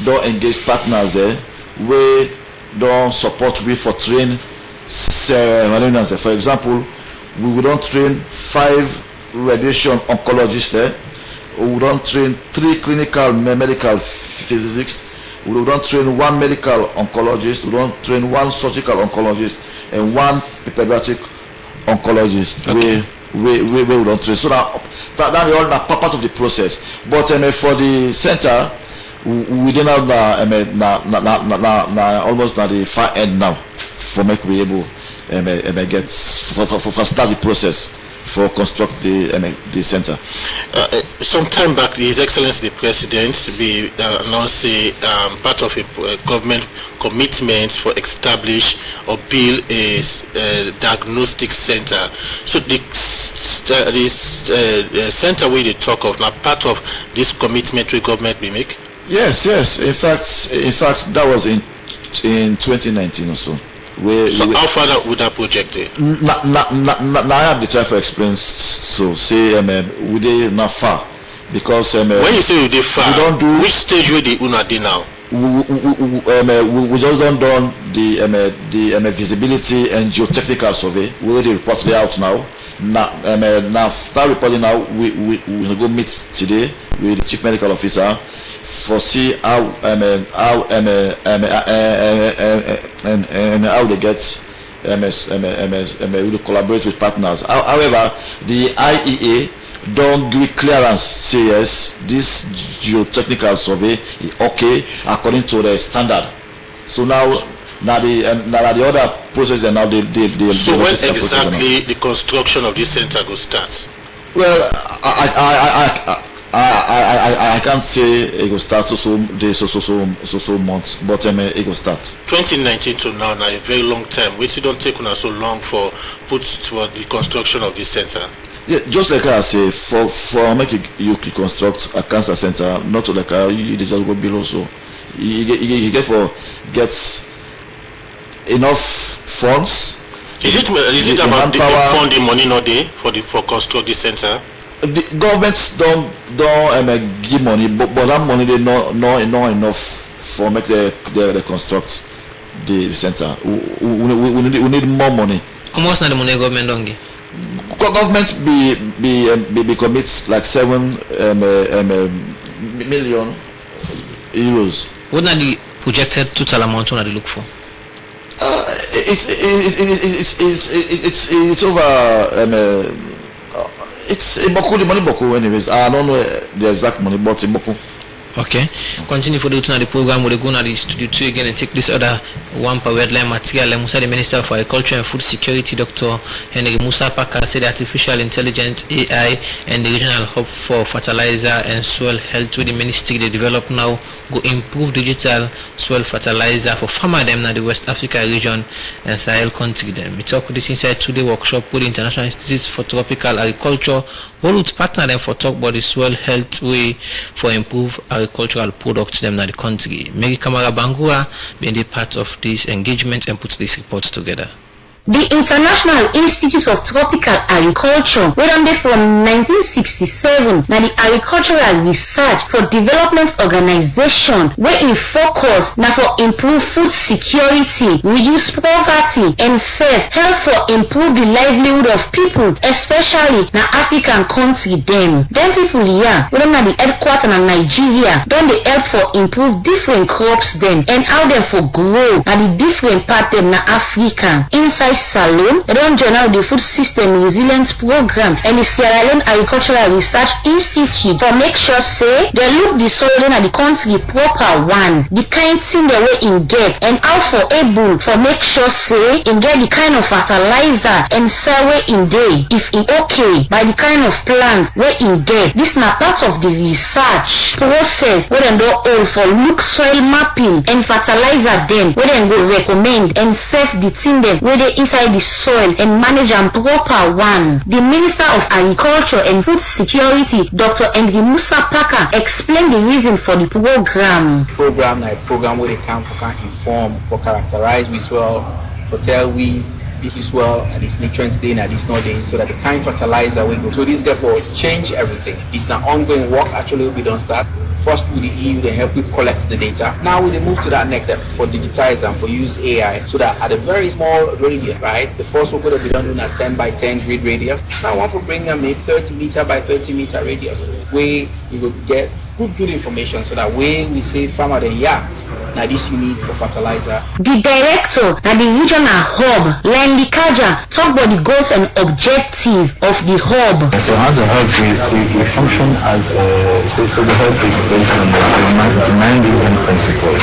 don't engage partners there. We don't support we for train. For example, we don't train 5 radiation oncologists there. We don't train 3 clinical medical physics. We don't train 1 medical oncologist. We don't train 1 surgical oncologist and 1 pediatric oncologist. Okay. We don't train. So that is all part of the process. But for the center, we don't have almost at the far end now for make we able get for start the process for construct the center. Some time back, His Excellency the President be announced part of a government commitment for establish or build a diagnostic center. So this center we talk of now part of this commitment we government we make. Yes. In fact, that was in 2019 or so. How far would that project be? Now I have the try for experience. So say we dey not far because when you say we dey far, we don't do which stage where the una dey now. We just don't done the visibility and geotechnical survey. We already report it out now. Now start reporting now. We go meet today with the chief medical officer for see how how they get we collaborate with partners. However, the IEA don't give clearance. Say yes, this geotechnical survey is okay according to the standard. So now the other process and now they so when exactly the construction of this center will start? Well, I can't say it will start so months, but it will start. 2019 to now a very long time. We still don't take on so long for put toward the construction of this center. Yeah, just like I say, for make you construct a cancer center, not like you just go below. So you gets enough funds. Is it about the funding money not there for construct the center? The governments don't give money, but that money they not enough for make the construct the center. We need more money. How much na the money government don't give? Government be commits like 7 million euros. What are the projected total amount they look for? It's over. It's the money boku anyways. I don't know the exact money, but it's boku. Okay. Continue for the program. We'll go to the studio 2 again and take this other one per word line material. Musa, the Minister of Agriculture and Food Security, Dr. Henry Musa Paka, said artificial intelligence (AI) and the regional hub for fertilizer and soil health with the ministry they develop now go improve digital soil fertilizer for farmer them now the West Africa region and Sahel country them. We talk this inside today workshop with the International Institute for Tropical Agriculture. All would partner them for talk about the soil health way for improve agricultural products them now the country. Mary Kamara Bangura being the part of this engagement and put this report together. The International Institute of Tropical Agriculture, where they from 1967, now the Agricultural Research for Development Organization, where in focus now for improve food security, reduce poverty, and help for improve the livelihood of people, especially now African country them. Them people here, where now the headquarters in Nigeria, don't they help for improve different crops them and how them for grow now the different part them now Africa. Inside Salone, they don't join out the Food System Resilience Program and the Sierra Leone Agricultural Research Institute for make sure say they look the soil at the country proper one, the kind thing they way in get and how for able for make sure say in get the kind of fertilizer and sell way in day if in okay by the kind of plant where in get. This na part of the research process where they don't all for look soil mapping and fertilizer them where they go recommend and save the thing them where they inside the soil and manage am proper one. The Minister of Agriculture and Food Security, Dr. Henry Musa Paka, explained the reason for the program. Program like program where they can inform, for characterize with soil, for tell we this is well and this nutrients day and this not day, so that the kind fertilizer we go. So this therefore change everything. It's an ongoing work. Actually, we don't start. First with the EU, they help you collect the data. Now we move to that next step for digitize and for use AI, so that at a very small radius, right? The first one could have been done in a 10 by 10 grid radius. Now I want to bring them a 30 meter by 30 meter radius, where you will get good information, so that way we say farmer then now this you need for fertilizer. The director and the regional hub, Landy Kaja, talk about the goals and objective of the hub. So as a hub, we function as so the hub is based on the demand-driven principle,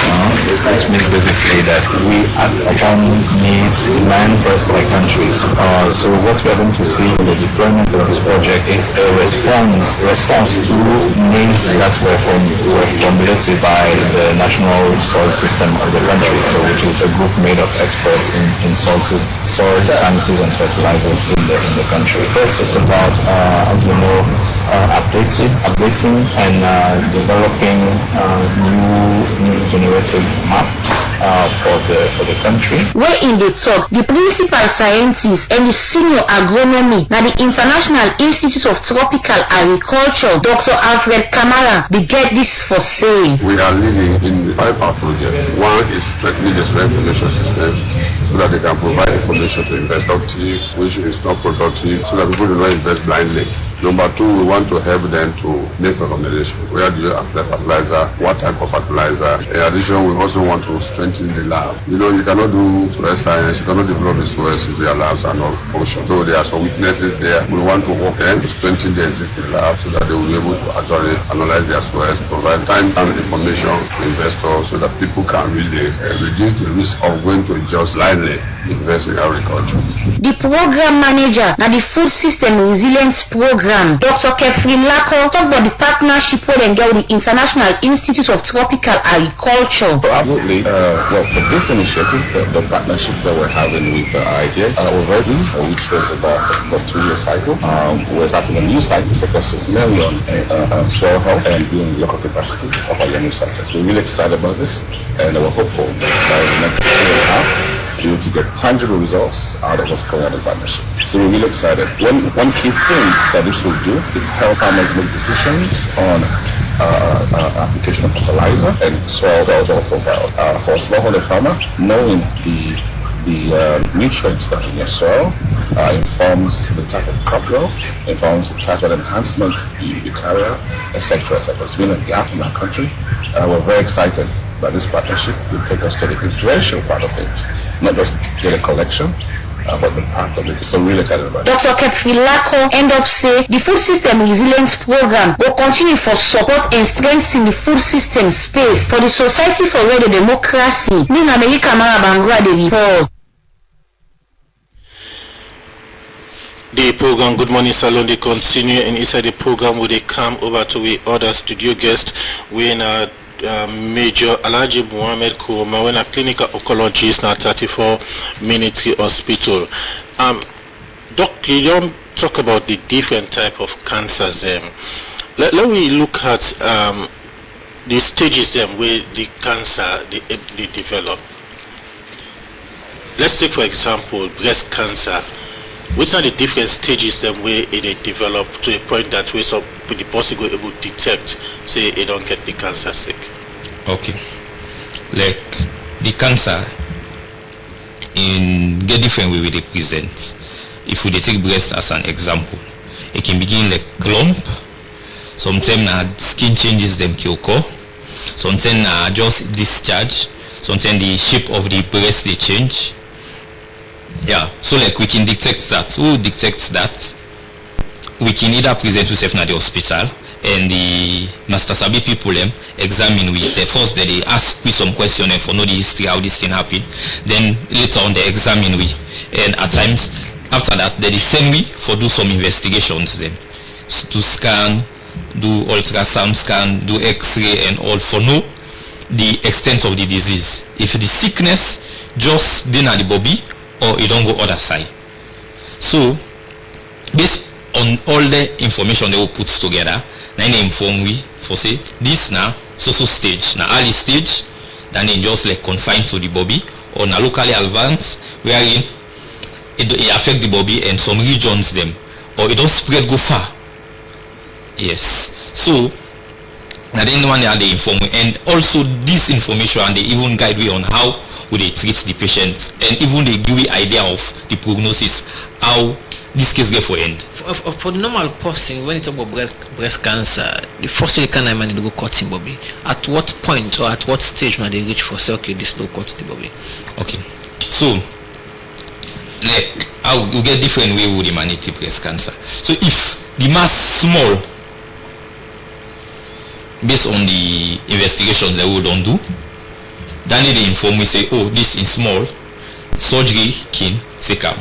which means basically that we act upon needs, demands of our countries. So what we are going to see in the deployment of this project is a response to needs that were formulated by the national soil system of the country, so which is a group made of experts in soil sciences and fertilizers in the country. First, it's about, as you know, updating and developing new generative maps for the country. Where in the talk, the principal scientist and the senior agronomy at the International Institute of Tropical Agriculture, Dr. Alfred Kamara, they get this for sale. We are leading in 5 projects. One is strengthening the soil information system, so that they can provide information to invest productive, which is not productive, so that people do not invest blindly. Number 2, we want to help them to make recommendations. Where do you apply fertilizer? What type of fertilizer? In addition, we also want to strengthen the lab. You know, you cannot do soil science, you cannot develop the soils if their labs are not functional. So there are some weaknesses there. We want to work them to strengthen the existing lab, so that they will be able to actually analyze their soils, provide time-bound information to investors, so that people can really reduce the risk of going to just blindly invest in agriculture. The program manager at the Food System Resilience Program, Dr. Kefrin Lako, talk about the partnership with the International Institute of Tropical Agriculture. So absolutely. Well, for this initiative, the partnership that we're having with IGA, we're very pleased, which was about a 2-year cycle. We're starting a new cycle focuses mainly on soil health and building local capacity of our young sectors. We're really excited about this, and we're hopeful that in the next year and a half, be able to get tangible results out of what's going on in the partnership. So we're really excited. One key thing that this will do is help farmers make decisions on application of fertilizer and soil profile. For a smallholder farmer, knowing the nutrients that in your soil informs the type of crop growth, informs the type of enhancement you carry out, etc. It's been a gap in our country. We're very excited that this partnership will take us to the influential part of things, not just get a collection, but the part of it. So really excited about it. Dr. Kefrilako end up say the Food System Resilience Program will continue for support and strengthen the food system space for the Society for Radio Democracy. Nina America Marabangwa the report. The program Good Morning Salon they continue, and inside the program will they come over to the other studio guest. We in a Major Alhaji Muhammad Kuroma, when a clinical oncologist now 34 Military Hospital. Doc, you don't talk about the different type of cancers. Let me look at the stages where the cancer they develop. Let's take for example breast cancer. Which are the different stages where it develop to a point that way some the person go able to detect, say they don't get the cancer sick? Okay, like the cancer in get different way they present. If we take breast as an example, it can begin like clump. Sometimes skin changes them can occur. Sometimes just discharge. Sometimes the shape of the breast they change. Yeah, so like we can detect that. Who detects that? We can either present yourself at the hospital and the Master Sabi people examine with the first that they ask we some question and for know the history how this thing happened. Then later on they examine we, and at times after that they send we for do some investigations then to scan, do ultrasound scan, do X-ray and all for know the extent of the disease. If the sickness just then at the body or it don't go other side. So based on all the information they will put together, then they inform we for say this now so stage, now early stage, then they just like confined to the body, or now locally advanced wherein it affect the body and some regions them, or it don't spread go far. Yes. So now then one they inform we, and also this information and they even guide we on how would they treat the patients, and even they give you idea of the prognosis, how this case get for end. For the normal person, when you talk about breast cancer, the first thing you can imagine to go cutting bobby. At what point or at what stage when they reach for say okay, this will cut the bobby? Okay. So like how you get different way with the manage the breast cancer. So if the mass small, based on the investigations that we don't do, then they inform we say, oh, this is small, surgery can take am.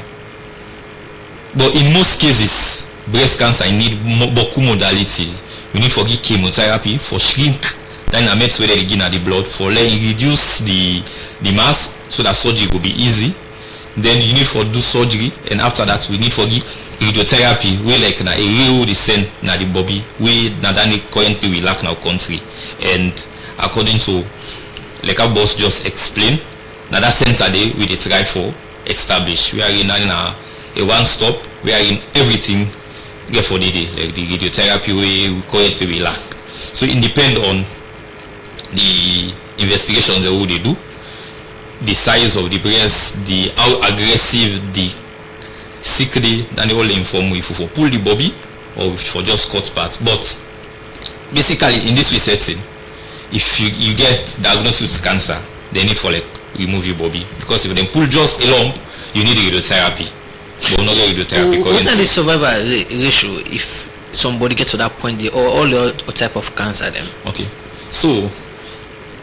But in most cases, breast cancer need beaucoup modalities. We need for give chemotherapy, for shrink, then a meds where they gain the blood, for letting reduce the mass so that surgery will be easy. Then you need for do surgery, and after that we need for give radiotherapy, where like na a real descent na the body, we na that currently we lack now country. And according to like our boss just explained, na that center day we try for establish. We are in a one stop, we are in everything get for the day, like the radiotherapy we currently we lack. So it depends on the investigations that they do, the size of the breast, the how aggressive the sickly, then they all inform if for pull the body or for just cut part. But basically in this setting, if you get diagnosed with cancer, they need for like remove your body, because if they pull just a lump, you need radiotherapy. But not radiotherapy. What are the survival ratio if somebody gets to that point, or all the type of cancer them? Okay, so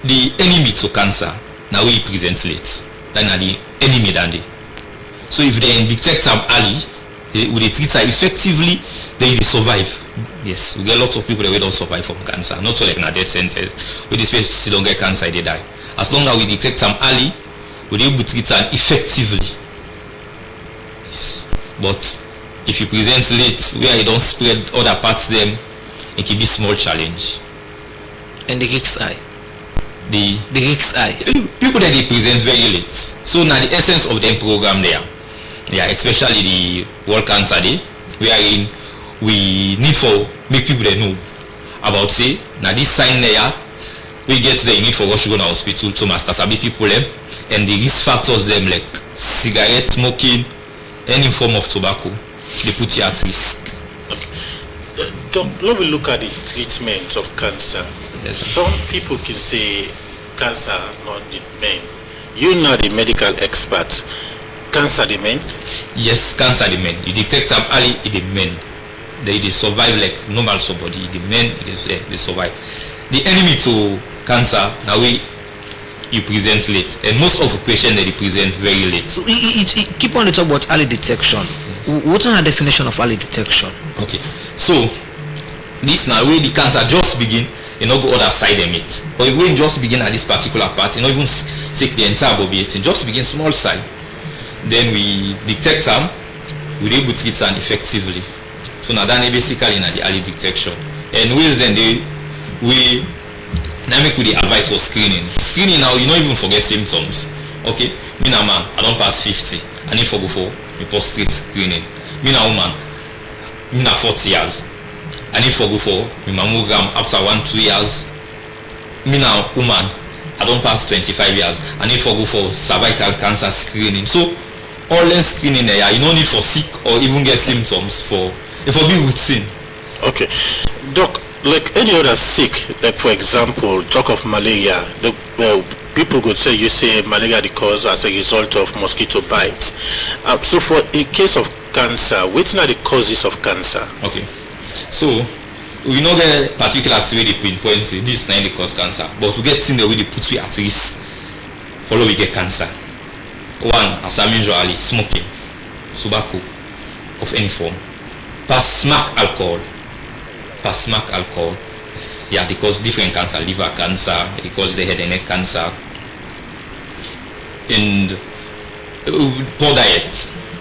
the enemy to cancer now we present late, then are the enemy than they. So if they detect some early, with the treat effectively, they survive. Yes, we get lots of people that we don't survive from cancer, not so like in a death sentence. With this patient still don't get cancer, they die. As long as we detect some early, we're able to treat them effectively. Yes. But if you present late, where you don't spread other parts them, it can be small challenge. And the risk high. The risk high. People that they present very late. So now the essence of the program there, yeah, especially the World Cancer Day, wherein we need for make people that know about say now this sign there, we get there, you need for rush to go to hospital to master sabi people them, and the risk factors them like cigarette smoking, any form of tobacco, they put you at risk. Let me look at the treatment of cancer. Yes. Some people can say cancer not the main. You know the medical expert. Cancer the main? Yes, cancer the main. You detect them early, it the main. They survive like normal somebody. The main they survive. The enemy to cancer now you present late, and most of the patients they present very late. Keep on the talk about early detection. Yes. What's the definition of early detection? Okay, so this now where the cancer just begin, you know, go other side of it, or when just begin at this particular part, you know, even take the entire body, it just begin small side. Then we detect them, we able to treat them effectively. So now that basically in the early detection, and ways then we now make with the advice for screening. Screening now, you don't even forget symptoms. Okay, me now man, I don't pass 50. I need for go for prostate screening. Me now woman, me now 40 years. I need for go for my mammogram after 1-2 years. Me now woman, I don't pass 25 years. I need for go for cervical cancer screening. So all the screening there, you don't need for sick or even get symptoms for it will be routine. Okay, doc. Like any other sick, like for example, talk of malaria, people could say you say malaria the cause as a result of mosquito bites. So for in case of cancer, which are the causes of cancer? Okay, so we know the particular way they pinpoint this is not the cause cancer, but we get seen the way they put you at risk. Follow we get cancer. One, as I mentioned, is smoking, tobacco of any form, pass smoke alcohol. Smoke alcohol, yeah, they cause different cancer, liver cancer, they cause the head and neck cancer, and poor diet.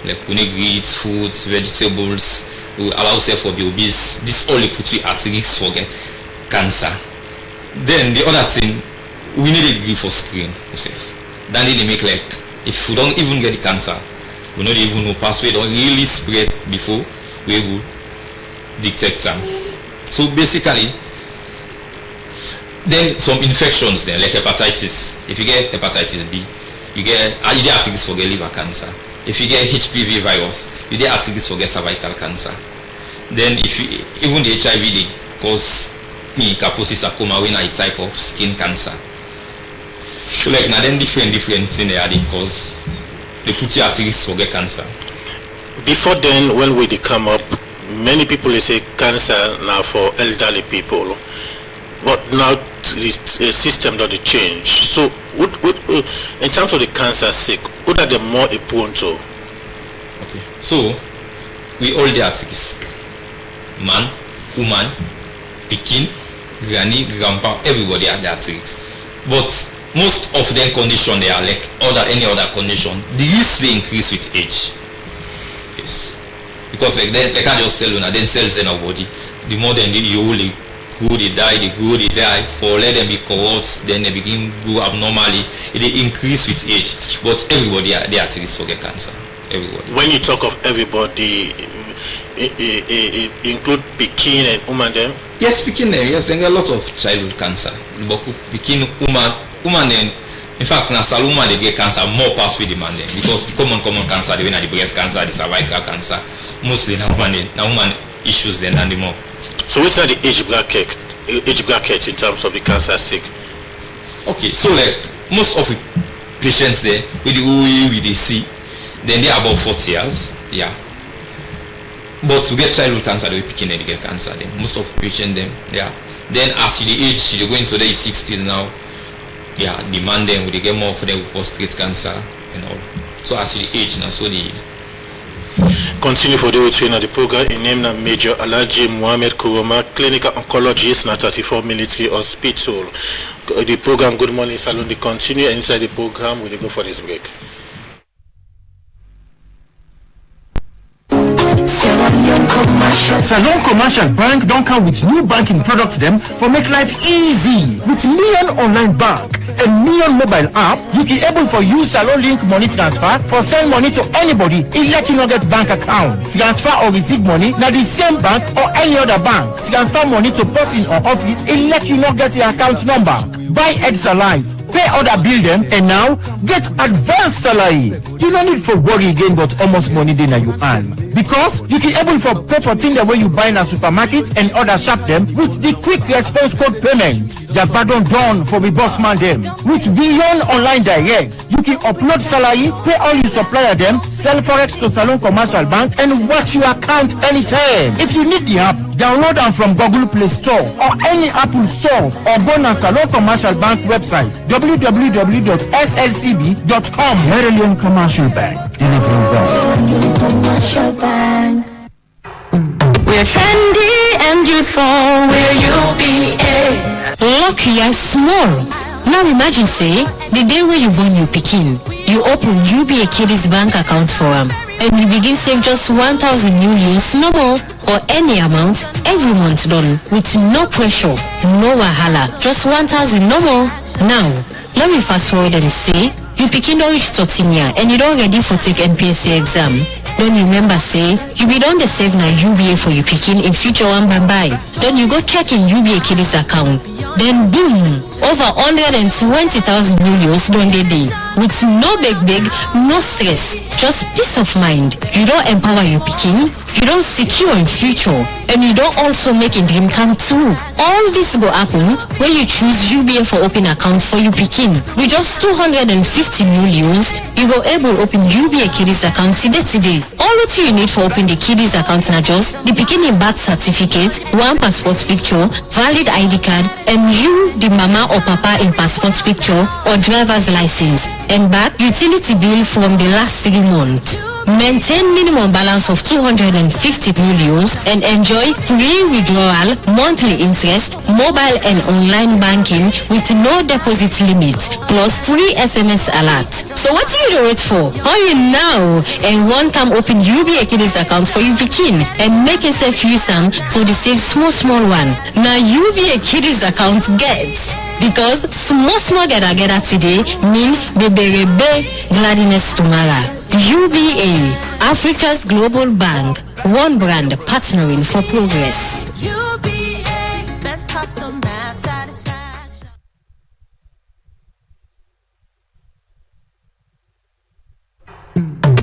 Like we need to eat fruits, vegetables, we allow ourselves for be obese. This all put you at risk for get cancer. Then the other thing, we need a degree for screen yourself. Then they make like if we don't even get the cancer, we don't even know pathway don't really spread before we will detect them. So basically, then some infections then like hepatitis. If you get hepatitis B, you get at risk for get liver cancer. If you get HPV virus, you get at risk for get cervical cancer. Then if you, even the HIV they cause Kaposi sarcoma when a type of skin cancer. So like now then different things they cause they put you at risk for get cancer. Before then, when we come up, many people they say cancer now for elderly people, but now it's a system that they change. So in terms of the cancer sick, what are they more prone to? Okay, so we all there at risk. Man, woman, pikin, granny, grandpa, everybody are there at risk. But most of them condition they are like any other condition. The risk they increase with age. Yes, because like I just tell you now, then cells in our body, the more than you only grow, they die. For let them be corrupt, then they begin grow abnormally. It increase with age. But everybody they are at risk for get cancer. Everybody. When you talk of everybody, it include pikin and woman them. Yes, pikin them. Yes, then a lot of childhood cancer. But pikin, woman then. In fact, now Saloma they get cancer more past with the man then, because the common cancer, the the breast cancer, the cervical cancer, mostly now woman issues then and the more. So what's the age bracket in terms of the cancer sick? Okay, so like most of the patients there with the OE, with the C, then they are about 40 years, yeah. But to get childhood cancer, they picking they get cancer then. Most of the patients them, yeah. Then as you the age, they go into the 60s now. Yeah, the man then they get more for them with prostate cancer and all. So as the age now, so the continue for the way of the program in name na Major Alhaji Mohammed Kuroma, clinical oncologist na 34 military hospital. The program Good Morning Salon, they continue inside the program. We go for this break. Salon Commercial Bank don't come with new banking products them for make life easy. With Million Online Bank and Million Mobile app, you can able for use Salon Link money transfer for send money to anybody. It let you not get bank account. Transfer or receive money now the same bank or any other bank. Transfer money to person or office. It let you not get the account number. Buy Edsalite. Pay other bill them and now get advanced salary. You don't need for worry again, but almost money then you earn. Because you can able for pay for things the way you buy in a supermarket and other shop them with the quick response code payment. Your pardon done for the boss man them. With Beyond Online Direct, you can upload salary, pay all your supplier them, sell forex to Salon Commercial Bank and watch your account anytime. If you need the app, download them from Google Play Store or any Apple Store or go on Salon Commercial Bank website www.slcb.com. Sierra Leone Commercial Bank, delivering value. We're trendy and youthful. We're UBA. Lucky and small. Now imagine say the day when you born your pikin, you open UBA Kiddies bank account for them, and you begin save just 1,000 millions, no more, or any amount every month done with no pressure, no wahala, just 1,000 no more. Now let me fast forward and say you pikin don't reach 13 years and you don't ready for take NPSC exam. Don't remember say you be done the save na UBA for your pikin in future one bye. Then you go check in UBA Kiddies account. Then boom, over 120,000 millions done the day. With no big, no stress, just peace of mind. You don't empower your pikin, you don't secure in future, and you don't also make a dream come true. All this go happen when you choose UBA for open accounts for your pikin. With just 250 millions, you go able open UBA Kiddies account today. All what you need for open the Kiddies account na just the pikin in birth certificate, one passport picture, valid ID card, and you, the mama or papa in passport picture or driver's license, and back utility bill from the last 3 months. Maintain minimum balance of 250 millions and enjoy free withdrawal, monthly interest, mobile and online banking with no deposit limit, plus free SMS alert. So what do you wait for? Hurry now and one time open UBA Kiddies account for your pikin and make yourself use them for the same small one. Now UBA Kiddies account get. Because small gather today mean bebe gladness tomorrow. UBA, Africa's global bank, one brand partnering for progress. UBA, best customer satisfaction.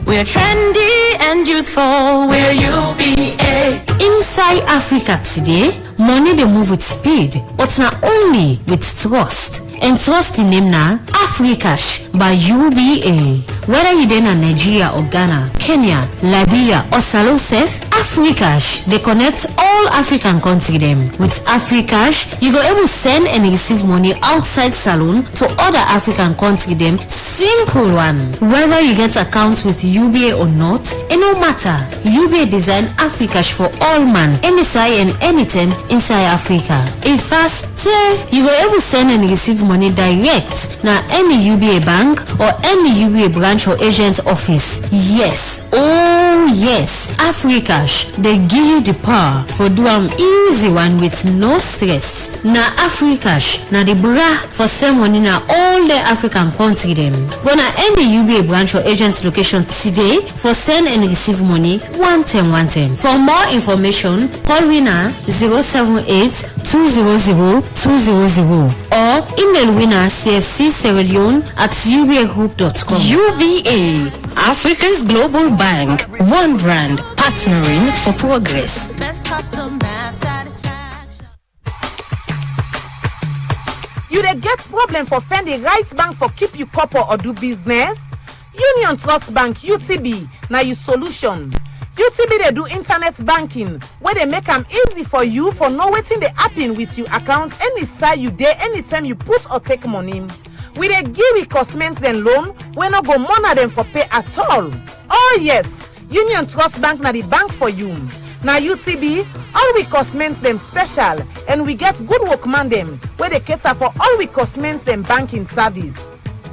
We're trendy and youthful. We're UBA. Inside Africa today, money they move with speed, but not only with trust. And trust in name now, Africash by UBA. Whether you then in Nigeria or Ghana, Kenya, Liberia or Salon Safe, Africash, they connect all African countries them. With Africash, you go able to send and receive money outside Salon to other African countries them. Simple one. Whether you get account with UBA or not, it no matter. UBA design Africash for all man, anytime and anytime inside Africa. In fast, you go able to send and receive money direct now any UBA bank or any UBA branch or agent office. Yes, oh yes, Africash, they give you the power for do an easy one with no stress. Now Africash, now the bra for send money now all the African country them. Go na any UBA branch or agent location today for send and receive money one time. For more information, call winner 078-200-200 or email winner cfcsierraleone@ubagroup.com. UBA, Africa's global bank, one brand partnering for progress. Best customer satisfaction. You dey get problem for find the right bank for keep you couple or do business? Union Trust Bank UTB na your solution. UTB they do internet banking where they make them easy for you for know wetin dey happen with your account any side you dey anytime you put or take money. We dey give you customers then loan we no go monitor them for pay at all. Oh yes, Union Trust Bank na the bank for you. Now UTB, all we customers them special and we get good workman them where they cater for all we customers them banking service.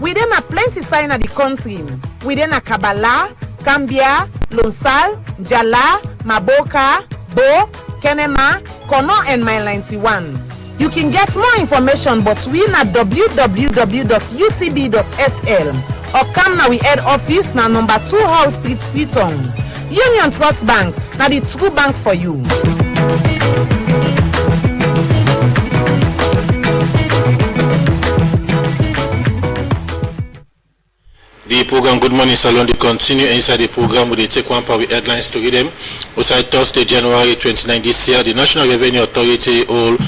We then a plenty sign at the country. We then a Kabbalah, Cambia, Lonsal, Jala, Maboka, Bo, Kenema, Kono and Mile 91. You can get more information but we na www.utb.sl or come na we head office na number 2 House Street, Freetown. Union Trust Bank na the true bank for you. The program Good Morning Salon they continue. Inside the program we take one part with headlines to read them. Outside Thursday, January 29 this year, the National Revenue Authority will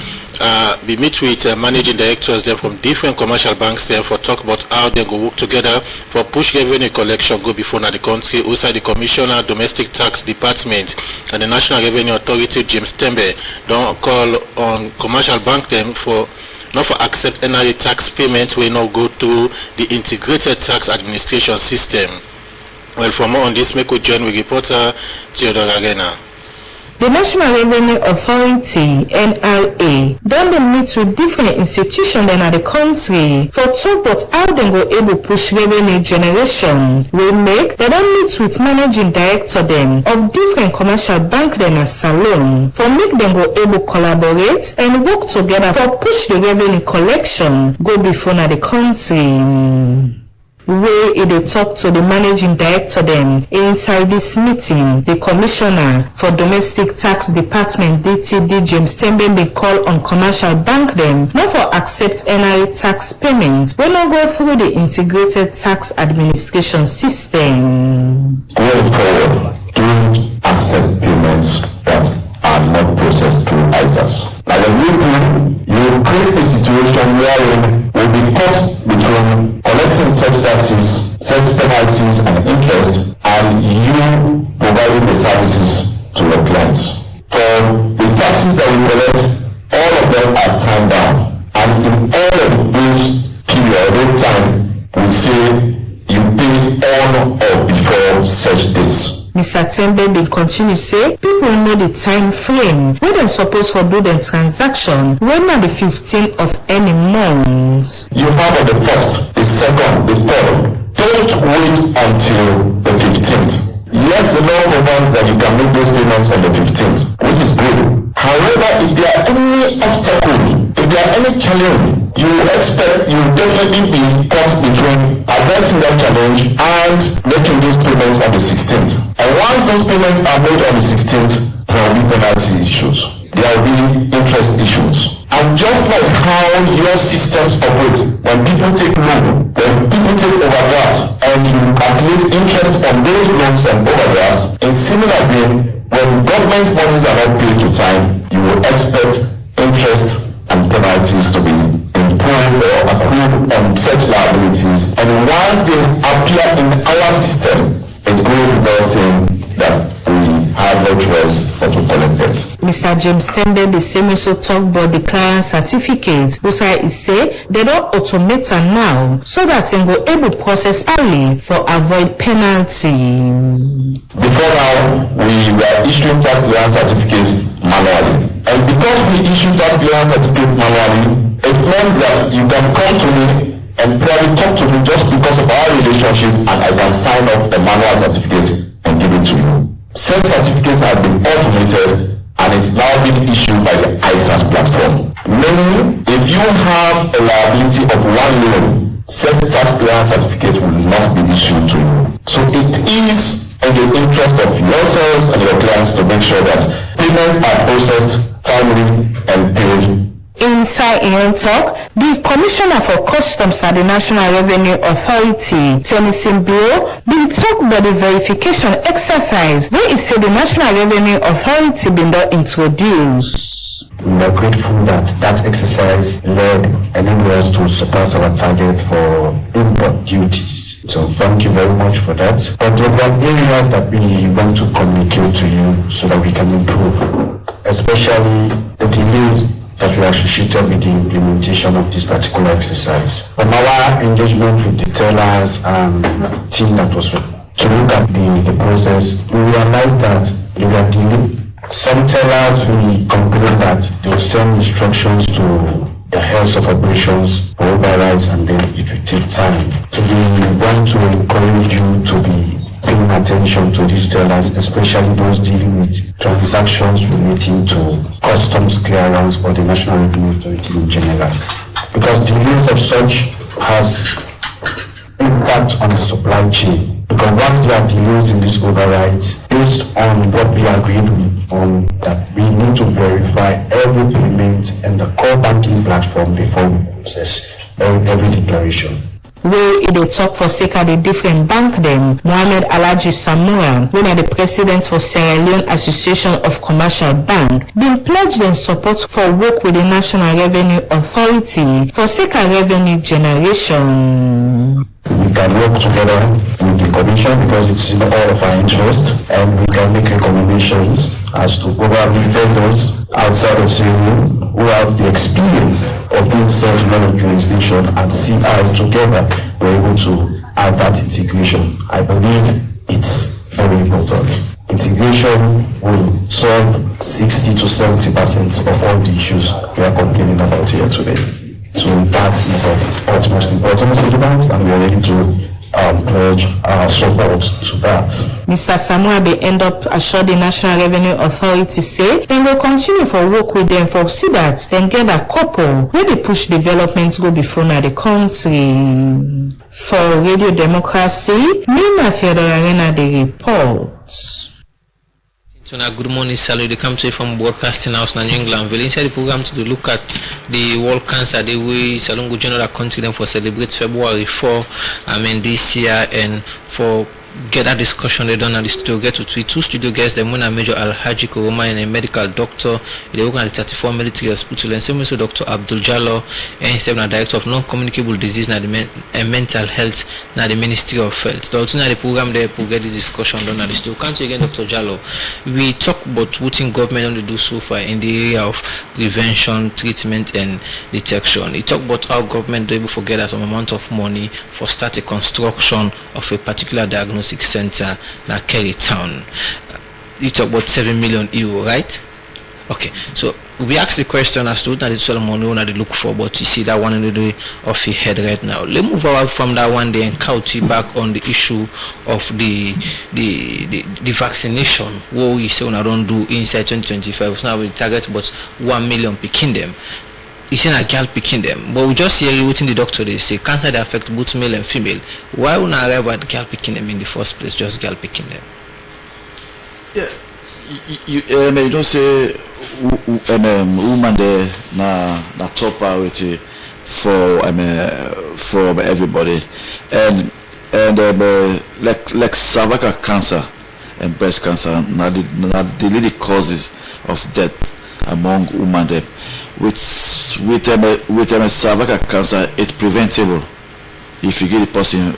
be meet with managing directors them from different commercial banks there for talk about how they go work together for push revenue collection go before now the country. Outside the Commissioner Domestic Tax Department and the National Revenue Authority James Tembe don't call on commercial bank them for not for accept NRA tax payment will not go through the integrated tax administration system. Well, for more on this, make we join with reporter Theodore Agena. The National Revenue Authority (NRA) don meet with different institutions in the country for talk about how they go able push revenue generation. We make they don meet with managing director them of different commercial bank then as Salon for make them go able collaborate and work together for push the revenue collection go before na the country. Where they talk to the managing director them inside this meeting, the Commissioner for Domestic Tax Department DTD James Tembe be call on commercial bank them not for accept NRA tax payments when not go through the integrated tax administration system. Going forward, don't accept payments that are not processed through ITAS. Now when you do, you create a situation wherein will be caught between collecting such taxes, such penalties and interest, and you providing the services to your clients. For the taxes that we collect, all of them are timed down, and in all of those periods of time, we say you pay on or before such dates. Mr. Tembe bin continue say people know the time frame wey dem suppose for do dem transaction when na the 15th of any month. You have on the 1st, the 2nd, the 3rd. Don't wait until the 15th. Yes, the law provides that you can make those payments on the 15th, which is good. However, if there are any obstacles, if there are any challenge, you will definitely be caught between addressing that challenge and making those payments on the 16th. And once those payments are made on the 16th, there will be penalty issues. There will be interest issues. And just like how your systems operate, when people take loan, when people take overdraft, and you calculate interest on those loans and overdrafts, in similar vein, when government monies are not paid to time, you will expect interest and penalties to be imposed or accrued on such liabilities. And once they appear in our system, it goes without saying that we have no choice but to collect them. Mr. James Tembe the same also talk about the client certificate, which I say they don't automate am now so that they go able process early for avoid penalty. Before now, we were issuing tax clearance certificates manually. And because we issue tax clearance certificate manually, it means that you can come to me and probably talk to me just because of our relationship, and I can sign up a manual certificate and give it to you. Such certificates have been automated and it's now being issued by the ITAS platform. Meaning, if you have a liability of one loan, such tax clearance certificate will not be issued to you. So it is in the interest of yourselves and your clients to make sure that payments are processed timely and paid. Inside Ian talk, the Commissioner for Customs at the National Revenue Authority, Tennyson Bureau, been talk about the verification exercise where it said the National Revenue Authority been introduced. We are grateful that that exercise led enabled us to surpass our target for import duties. So thank you very much for that. But there are areas that we want to communicate to you so that we can improve, especially the delays that were associated with the implementation of this particular exercise. From our engagement with the tellers and team that was to look at the process, we realized that they were delayed. Some tellers will complain that they will send instructions to the heads of operations for overrides and then it will take time. So we want to encourage you to be paying attention to these tellers, especially those dealing with transactions relating to customs clearance or the National Revenue Authority in general. Because the use of such has impact on the supply chain. Because once there are delays in these overrides, based on what we agreed with on that we need to verify every payment in the core banking platform before we process every declaration. Where they talk for sake of the different bank them, Mohamed Alhaji Samura, when the president for Sierra Leone Association of Commercial Bank, been pledged in support for work with the National Revenue Authority for sake of revenue generation. We can work together with the Commission because it's in all of our interest, and we can make recommendations as to probably vendors outside of Sierra Leone who have the experience of doing such knowledge jurisdiction and see how together we're able to have that integration. I believe it's very important. Integration will solve 60 to 70% of all the issues we are complaining about here today. So that is of utmost importance to the banks, and we are ready to pledge our support to that. Mr. Samuel may end up assured the National Revenue Authority say they will continue for work with them for see that then get a couple where they push development go before now the country. For Radio Democracy, Nina Theodore Arena the report. Good morning, salute. They come to you from Broadcasting House in New England. We'll inside the program to look at the World Cancer Day. We Salongo General country them for celebrate February 4. This year, and for get that discussion they done at the studio. Get to tweet two studio guests. Them one Major Alhaji Koroma and a medical doctor. They work at the 34 military hospital. And same also Dr. Abdul Jallo and he's the director of non-communicable disease and mental health. Now the Ministry of Health. The ultimate program there will get this discussion done at the studio. Come to again, Dr. Jallo. We talk about what in government only do so far in the area of prevention, treatment, and detection. We talk about how government do able to get some amount of money for start a construction of a particular diagnosis diagnostic center na Kerry Town. You talk about €7 million, right? Okay, so we asked the question as to what the Solomon they look for, but you see that one in the day of your head right now. Let's move away from that one day and couch back on the issue of the vaccination. What we say when I don't do inside 2025. So now we target about 1 million picking them. It's in a girl picking them, but we just hear within the doctor they say cancer that affect both male and female. Why would not arrive at girl picking them in the first place? Just girl picking them. Yeah, you don't say woman there na top priority for everybody, and like cervical cancer and breast cancer na the leading causes of death among women there. With cervical cancer, it's preventable if you give the person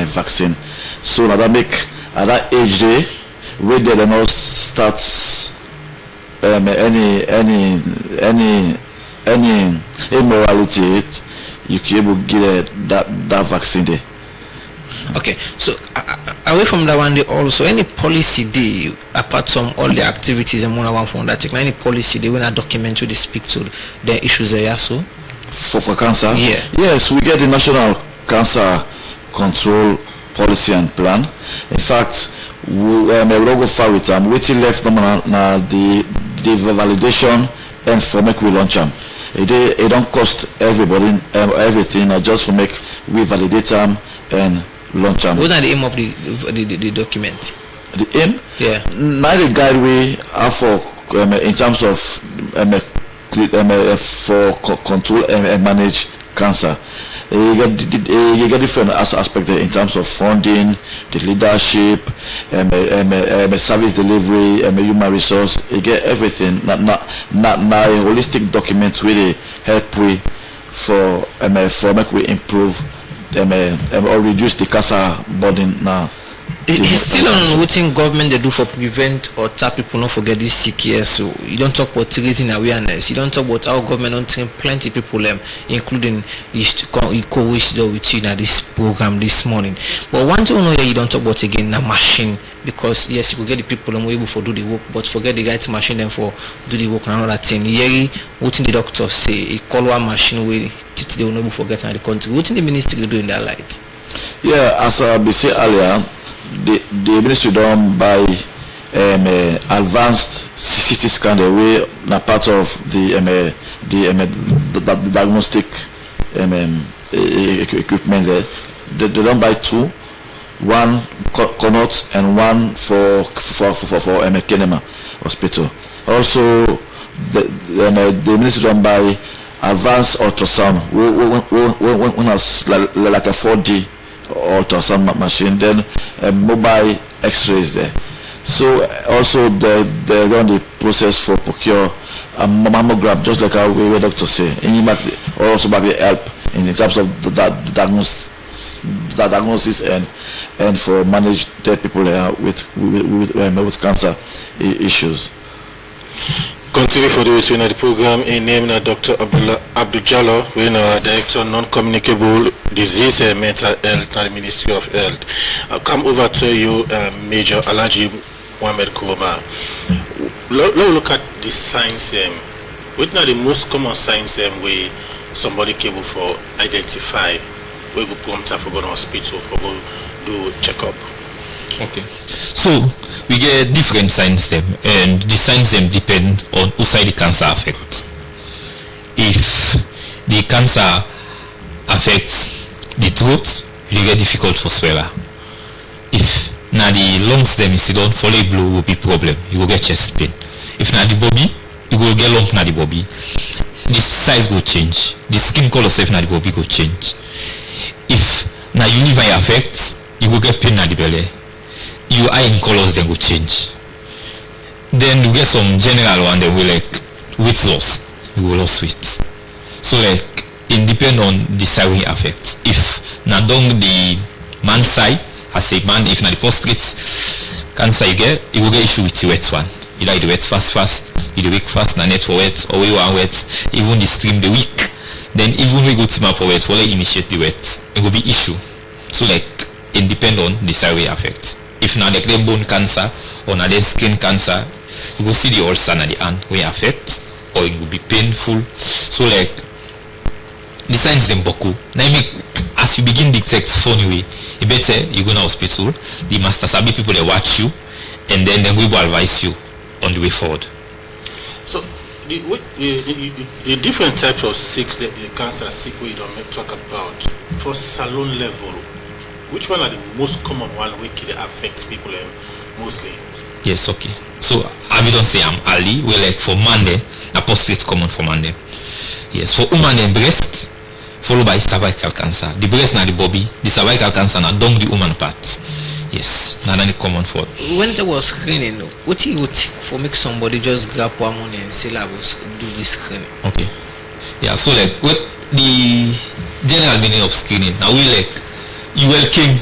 vaccine. So now that make at that age there, where they don't start any immorality, you can able to get that vaccine there. Okay, so away from that one, also any policy they apart from all the activities and one from that, any policy they will not document to speak to the issues there. So for cancer, yeah, yes, we get the National Cancer Control Policy and Plan. In fact, we go far with them. We till left them na the validation and for make we launch them. It don't cost everybody everything. Just for make we validate them and launch them. What are the aim of the document? The aim? Yeah. Now the guide we have for in terms of for control and manage cancer. You get different aspects in terms of funding, the leadership, service delivery, human resource. You get everything. Not a holistic document really help we for make we improve or reduce the cancer burden now. It's still on what government they do for prevent or tap people not forget this sick here. So you don't talk about raising awareness. You don't talk about how government don't train plenty people, including co-wish with you in this program this morning. But one thing you don't talk about again the machine, because yes, you will get the people able for do the work, but forget the right machine them for do the work and another thing. Here, what the doctor say, a call one machine way they will not forget in the country. What the ministry do in that light? Yeah, as I said earlier. The ministry don't buy advanced CT scan away na part of the diagnostic equipment there. They don't buy two, one Connaught and one for Kenema Hospital. Also, the ministry don't buy advanced ultrasound. We has like a 4D ultrasound machine, then mobile x-rays there. So also they're on the process for procure a mammogram, just like our way doctor say, and you might also might help in terms of the diagnosis and for manage dead people with cancer issues. Continue for the return of the program in name of Dr. Abdul Jallo, we are Director Non-Communicable Disease and Mental Health at the Ministry of Health. I'll come over to you, Major Alhaji Mohamed Kuroma. Look at the signs. What are the most common signs where somebody capable for identify where we prompt for go to hospital for go do checkup? Okay, so we get different signs them, and the signs them depend on who side the cancer affects. If the cancer affects the throat, you get difficult for swallow. If now the lungs them is don't follow blow will be problem. You will get chest pain. If now the body, you will get lump now the body. The size will change. The skin color self now the body will change. If now you liver affects, you will get pain now the belly. Your eye in colors then will change. Then you get some general one that will like weight loss. You will lose weight. So like it depends on the side we affect. If now down the man side, as a man, if now the prostate cancer you will get issue with the wet one. Either you do wet fast, you do weak fast, na net for wet, or we want wet, even the stream the weak. Then even we go to for wet, for like initiate the wet, it will be issue. So like it depends on the side we affect. If now like the bone cancer or now the skin cancer, you will see the ulcer at the hand we affect, or it will be painful. So like the signs them boku. Now make as you begin detect funny way, you better you go to hospital. The master sabi people they watch you, and then we will advise you on the way forward. So the different types of the cancer sick we don't talk about for salon level, which one are the most common one which affects people mostly? Yes, okay. So I don't say I'm Ali. We like for man there, a prostate common for man there. Yes, for woman then breast, followed by cervical cancer. The breast na the bobby, the cervical cancer na down the woman part. Yes, not any common for. When there was screening, what you would take for make somebody just grab one money and say I will do this screening? Okay. Yeah, so like what the general meaning of screening, now we like you well king,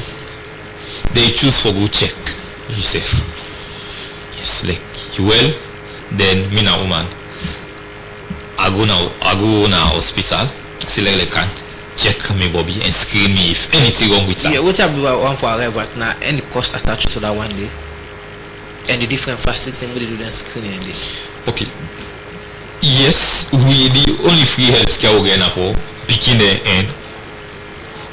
they choose for go check yourself. Yes, like you well, then me na woman. I go now hospital, see like can check me bobby and screen me if anything wrong with her. Yeah, what about one for arrival at now any cost attached to that one day? And the different facilities they do the screening day. Okay. Yes, we the only free health care we get for picking the end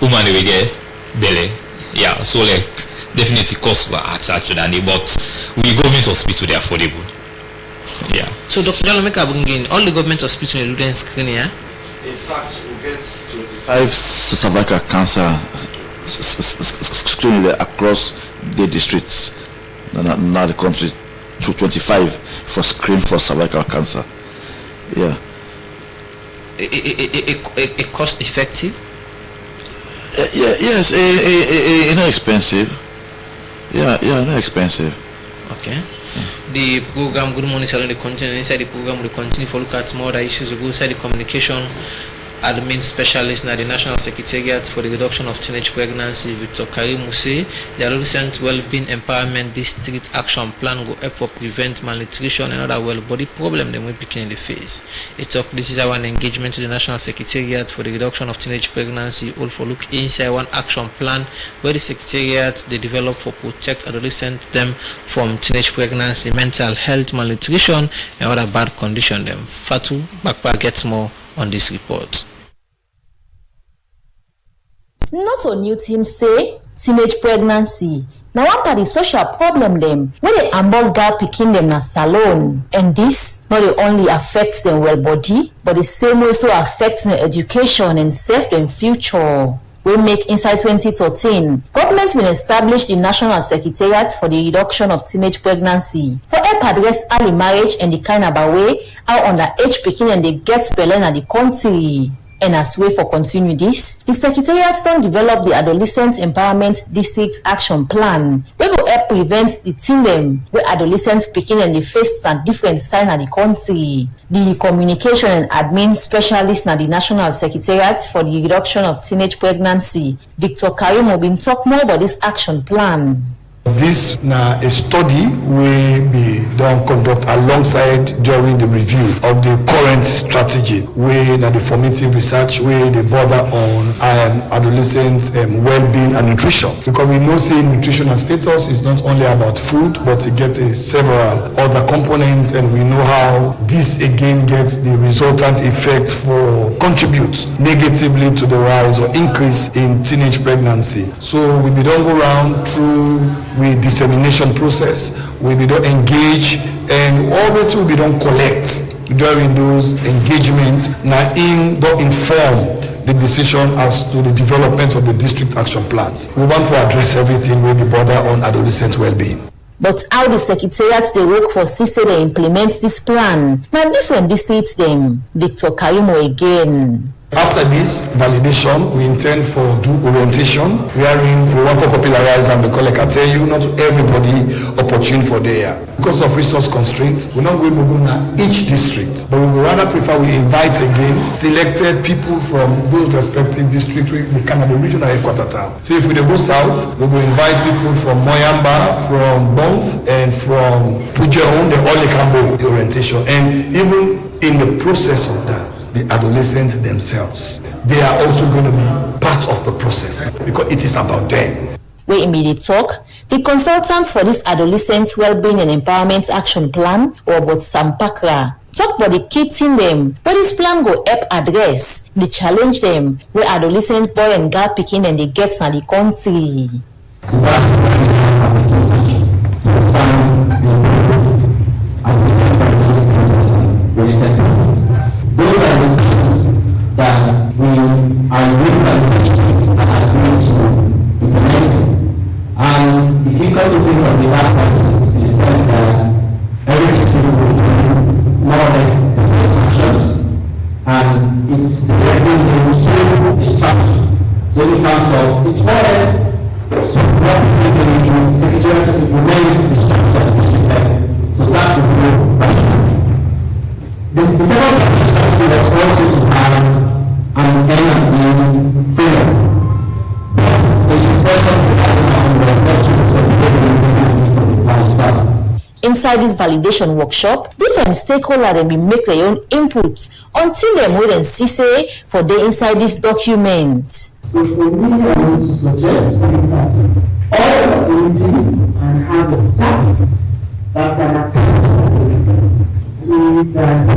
woman we get belly. Yeah, so like definitely cost were attached to that, but we government hospital they are affordable. Yeah. So Dr. John make bring in all the government hospitals in the screening, yeah? In fact, we get 25 cervical cancer screening across the districts, not the country, to 25 for screen for cervical cancer. Yeah. A cost effective? Yes, not expensive. Yeah, not expensive. Okay. The program Good Morning Salon, the continue inside the program will continue to look at more other issues. We go inside the communication admin specialist at the National Secretariat for the Reduction of Teenage Pregnancy, Victor Karimu say the Adolescent Wellbeing Empowerment District Action Plan go help for prevent malnutrition and other well body problem them we picking in the face. This is our engagement to the National Secretariat for the Reduction of Teenage Pregnancy, all for look inside one action plan where the Secretariat they develop for protect adolescents them from teenage pregnancy, mental health, malnutrition and other bad condition them. Fatu Bakpa gets more on this report. Not a new team say teenage pregnancy. Now one part the social problem them when they ambol girl picking them na salon, and this not only affects them well body, but the same way also affects their education and safe them future. We make inside 2013, government will establish the National Secretariat for the Reduction of Teenage Pregnancy for help address early marriage and the kind of way how underage picking and they get spelling at the country. And as way for continue this, the Secretariat don develop the Adolescent Empowerment District Action Plan wey go help prevent the teen dem wey adolescents picking and the face and different sign at the country. The communication and admin specialist na the National Secretariat for the Reduction of Teenage Pregnancy, Victor Karimu, been talk more about this action plan. This na a study we be done conduct alongside during the review of the current strategy wey na the formative research wey dey border on adolescent well-being and nutrition, because we know say nutrition and status is not only about food but it gets several other components, and we know how this again gets the resultant effect for contribute negatively to the rise or increase in teenage pregnancy. So we be don go round through with dissemination process, we don't engage, and all that we don't collect during those engagement now don't inform the decision as to the development of the district action plans. We want to address everything with the border on adolescent well-being. But how the Secretariat they work for say they implement this plan now different districts them. Victor Karimu again. After this validation, we intend for do orientation, wherein we want to popularize and because like I tell you, not everybody opportune for there. Because of resource constraints, we're not going to go to each district, but we would rather prefer we invite again selected people from those respective districts, the Canada regional headquarter town. So if we go south, we will invite people from Moyamba, from Bonth, and from Pujeon, the all the orientation. And even in the process of that, the adolescents themselves, they are also going to be part of the process because it is about them. Where im dey talk, the consultant for this adolescent well-being and empowerment action plan, Robert Sampakra, talk about the key thing them where this plan go help address the challenge them where adolescent boy and girl pikin and they get na the country. Those are the things that we are going to implement. And the difficult thing of the last part is in the sense that every student will do more or less the same actions, and it's very structured. So in terms of, it's more or less, so what people in secretariat to implement the structure of the district. So that's the whole question. The second question was also to have an N&B framework. Inside this validation workshop, different stakeholders dem bin make their own input until dem wait and see say for the inside this document. So for me, I want to suggest that all activities and have a staff that can attend to the research. See that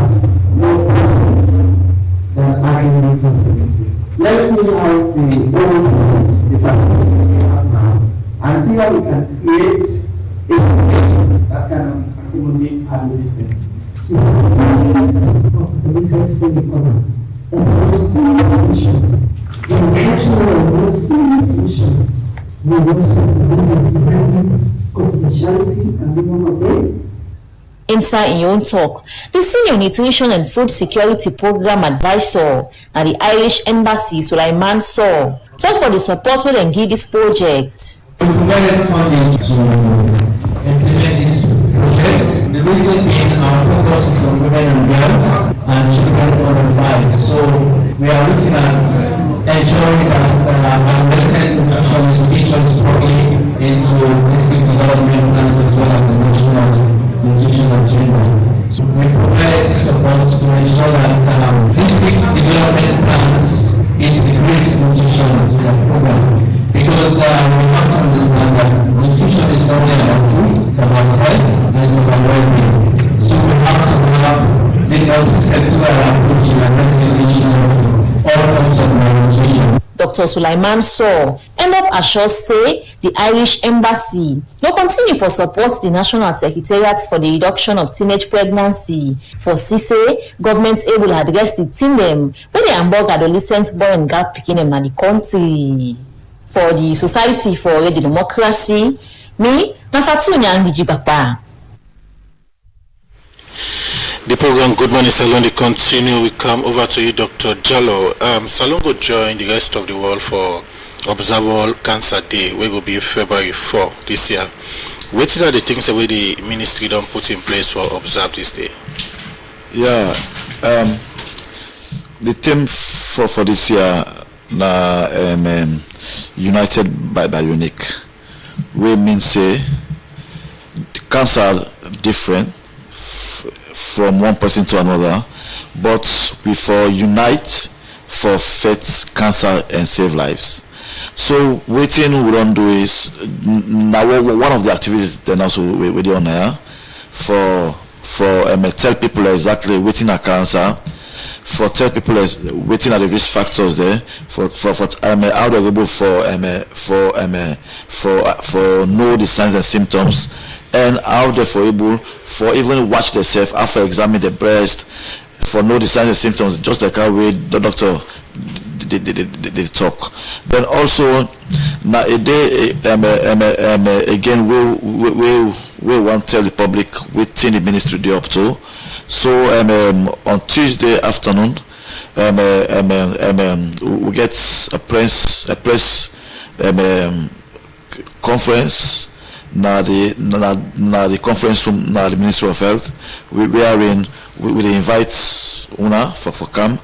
as more problems than academic facilities. Let's see how the old facilities we have now, and see how we can create a space that can accommodate our research. The facilities of the research field economy, the intentional and non-full we also business agreements, confidentiality, and one of them. Inside in own talk, the Senior Nutrition and Food Security Program Advisor at the Irish Embassy, Sulaiman Saw, talk about the support we then give this project. We provided funding to implement this project. The reason being our focus is on women and girls and children under 5. So we are looking at ensuring that adolescent nutrition is featured strongly into district development plans as well as the national nutrition agenda. So we provide support to ensure that district development plans integrate nutrition into the program. Because we have to understand that nutrition is not only about food, it's about health and it's about well-being. So we have to have the multi-sectoral approach in addressing issues of all forms of malnutrition. Dr. Sulaiman Saw end up assure say the Irish Embassy will continue for support the National Secretariat for the Reduction of Teenage Pregnancy for CISE government able address the team them when they embark adolescent boy and girl picking them in the country. For the Society for the Democracy, me, Nafatu Nyangiji Papa. The program Good Morning Salon will continue. We come over to you, Dr. Jallo. Salon will join the rest of the world for Observe World Cancer Day, which will be February 4 this year. What are the things that the ministry don't put in place for Observe this day? Yeah, the theme for this year United by Unique. We mean say cancer different from one person to another, but we for unite for fight cancer and save lives. So what we don't do is now one of the activities then also we do on here for tell people exactly waiting at cancer, for tell people waiting at the risk factors there, for how they're able for know the signs and symptoms, and how they're able for even watch themselves after examine the breast, for know the signs and symptoms, just like how the doctor they talk. Then also now a day again we want to tell the public within the ministry they up to. So on Tuesday afternoon we get a press conference na the conference room na the Ministry of Health. We invite una for come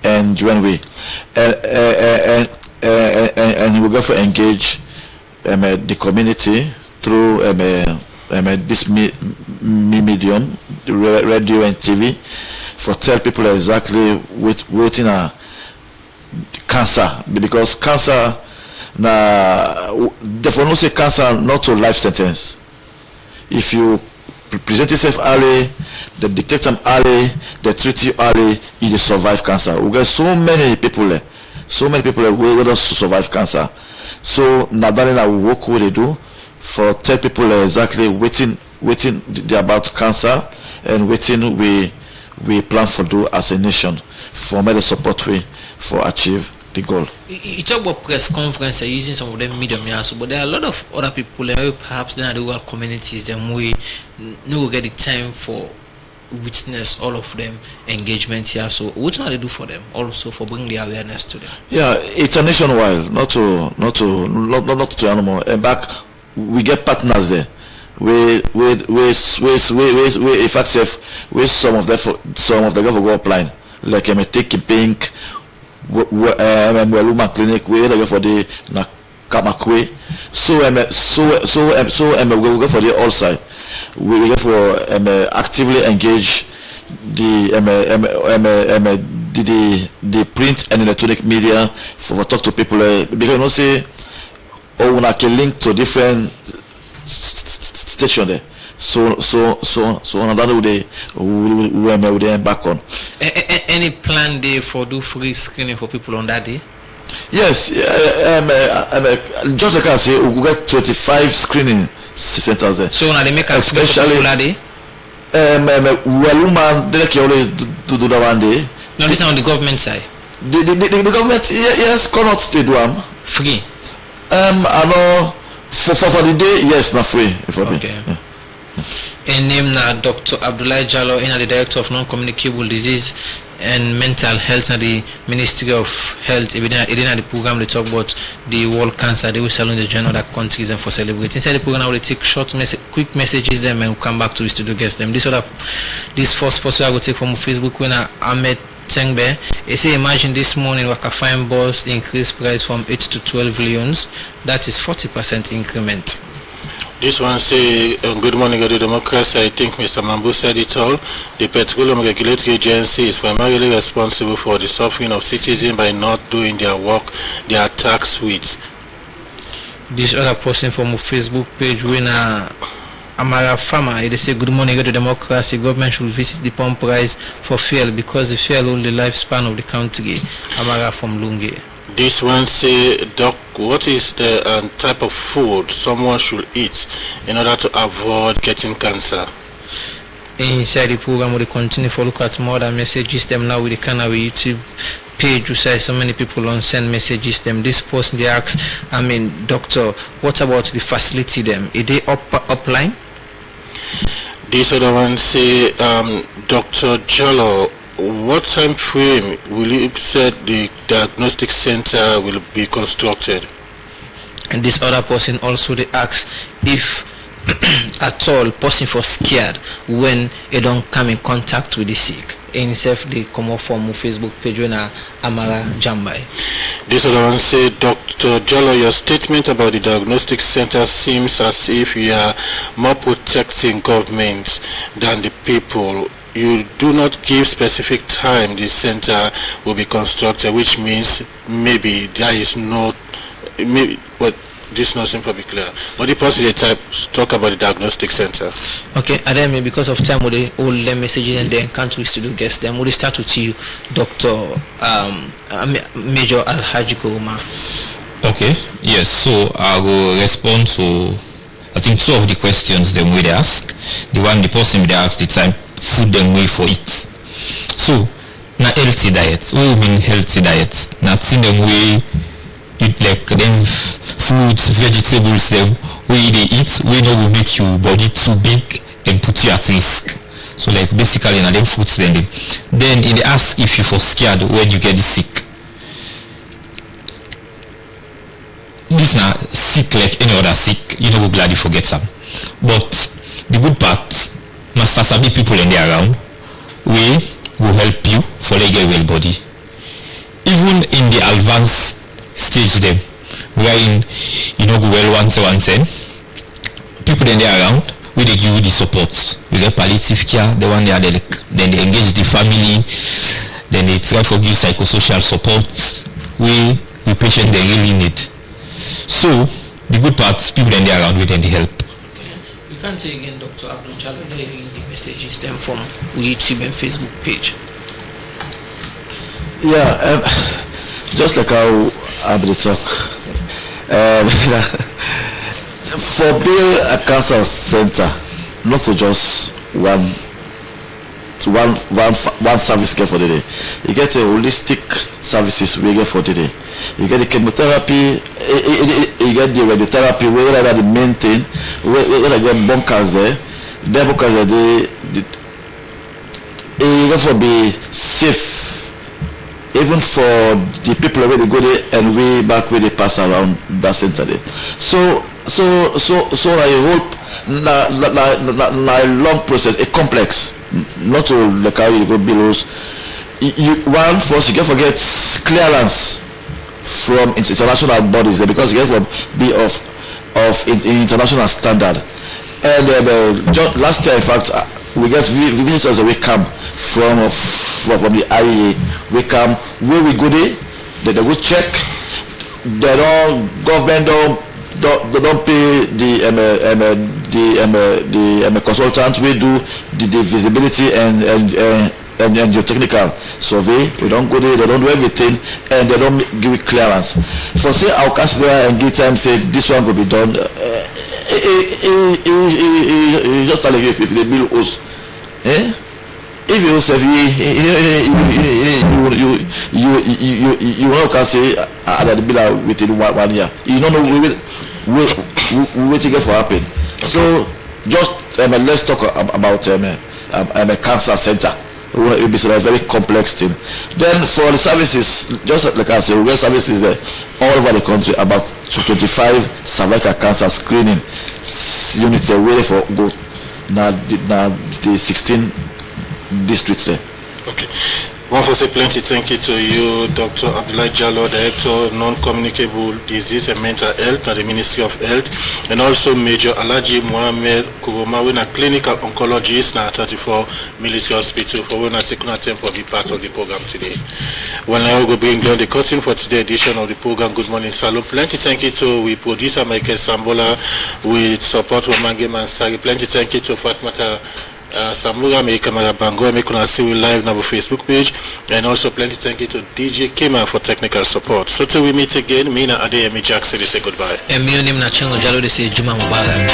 and join we and we go for engage the community through this medium, radio and TV, for tell people exactly waiting a cancer, because cancer Now, therefore, no say cancer not to life sentence. If you present yourself early, they detect them early, they treat you early, you survive cancer. We get so many people there. So many people will not survive cancer. So now that we work what they do for tell people exactly waiting about cancer and waiting we plan for do as a nation for the support way for achieve the goal. You talk about press conference using some of them medium years, but there are a lot of other people perhaps in the rural communities them we no get the time for witness all of them engagement here. So what can they do for them also for bringing the awareness to them? Yeah, it's a nationwide, not to animal. And back we get partners there. We in fact some of the go applying like taking pink Weluma clinic we go for the na Kamakwe so we go for the all side. We go for actively engage the print and electronic media for talk to people because you know say when I can link to different station there. So another day we embark on. Any plan day for do free screening for people on that day? Yes, just like I say, we get 25 screening centers there. So now they make a especially that day. Weluma they can always do that one day. No, this is on the government side. The government yes cannot stay do them free. I know for the day yes not free if okay. Yeah. And name now Dr. Abdullah Jallow, the Director of Non-Communicable Disease and Mental Health at the Ministry of Health. Even the program they talk about the World Cancer, they will sell in the journal that countries and for celebrating. Inside the program, I will take quick messages them and come back to the studio guest them. This first post I will take from Facebook when Ahmed Tengbe. He say imagine this morning Waka Fine Boss increased price from 8 to 12 millions. That is 40% increment. This one say, good morning, the democracy. I think Mr. Mambu said it all. The Petroleum Regulatory Agency is primarily responsible for the suffering of citizens by not doing their work, their tax with. This other person from a Facebook page, when Amara Farmer, they say, good morning, the democracy. Government should visit the pump price for fuel because the fuel hold the lifespan of the country. Amara from Lungi. This one say, Doc, what is the type of food someone should eat in order to avoid getting cancer? Inside the program, we continue to look at more than messages them now with the Canary YouTube page. You say so many people on send messages them. This person they ask, doctor, what about the facility them? Is they upline? This other one say, Dr. Jallow, what time frame will you said the diagnostic center will be constructed? And this other person also they ask if at all person for scared when they don't come in contact with the sick. In itself they come off from Facebook page when Amara Jambai. This other one say, Dr. Jallow, your statement about the diagnostic center seems as if you are more protecting government than the people. You do not give specific time the center will be constructed, which means maybe there is no, but this not seem to be clear. But the person they talk about the diagnostic center. Okay, and then because of time, we all the messages and then country studio guests. Then we start with you, Dr. Major Alhaji Kuruma. Okay, yes. So I will respond to I think two of the questions them we they ask. The person they ask the time. Food them way for it. So na healthy diet. We mean healthy diet. Not seeing them way eat like them fruits, vegetables them way they eat, we know will make your body too big and put you at risk. So like basically na them fruits then they ask if you for scared when you get sick. This na sick like any other sick, you know we gladly forget some. But the good part Master Sabi people in there around, we will help you for the get well body. Even in the advanced stage them, wherein you know go well once people in there around, we they give you the support. We get palliative care, the one there then they engage the family, then they try to give psychosocial support. We patient they really need. So the good part, people then they around with and they help. You can't say again, Dr. Abdul Jallow, the messages them from YouTube and Facebook page. Yeah, just like how Abdul talk. For being a cancer center, not so just one service care for the day. You get a holistic services we get for the day. You get the chemotherapy, you get the radiotherapy, whether the main thing, whether you get bunkers there, the bunkers are you get for be safe. Even for the people where they go there and way back where they pass around that center there. So I hope na long process, a complex, not to like how you go below. One first you can forget clearance from international bodies there, because you get from be of international standard. And just last year in fact we get visitors that we come from the IEA. We come where we go there, they go check. They don't government don't pay the consultants. We do the visibility and geotechnical survey. We don't go there. They don't do everything, and they don't give it clearance. For say our consider and give time say this one will be done. Just like if they bill us, if you say you can say that the bill within 1 year. You don't know we waiting for happen. So just let's talk about a cancer center. It will be a very complex thing. Then for the services, just like I said, we have services there all over the country. About 25 cervical cancer screening units are ready for go now the 16 districts there. Okay. One for say plenty thank you to you, Dr. Abdullah Jallow, Director Non-Communicable Disease and Mental Health at the Ministry of Health, and also Major Alhaji Mohammed Kuroma, a clinical oncologist at 34 Military Hospital, for when I take time for be part of the program today. Well, now we'll bring down the curtain for today's edition of the program Good Morning Salon. Plenty thank you to we producer Michael Sambola with support from Mange Mansari. Plenty thank you to Fatmata Samura, my camera bango, make una see we live on our Facebook page, and also plenty thank you to DJ Kema for technical support. So till we meet again, me na Adeyemi Jackson, they say goodbye. And me name na Chengo Jallow, they say Juma Mubarak.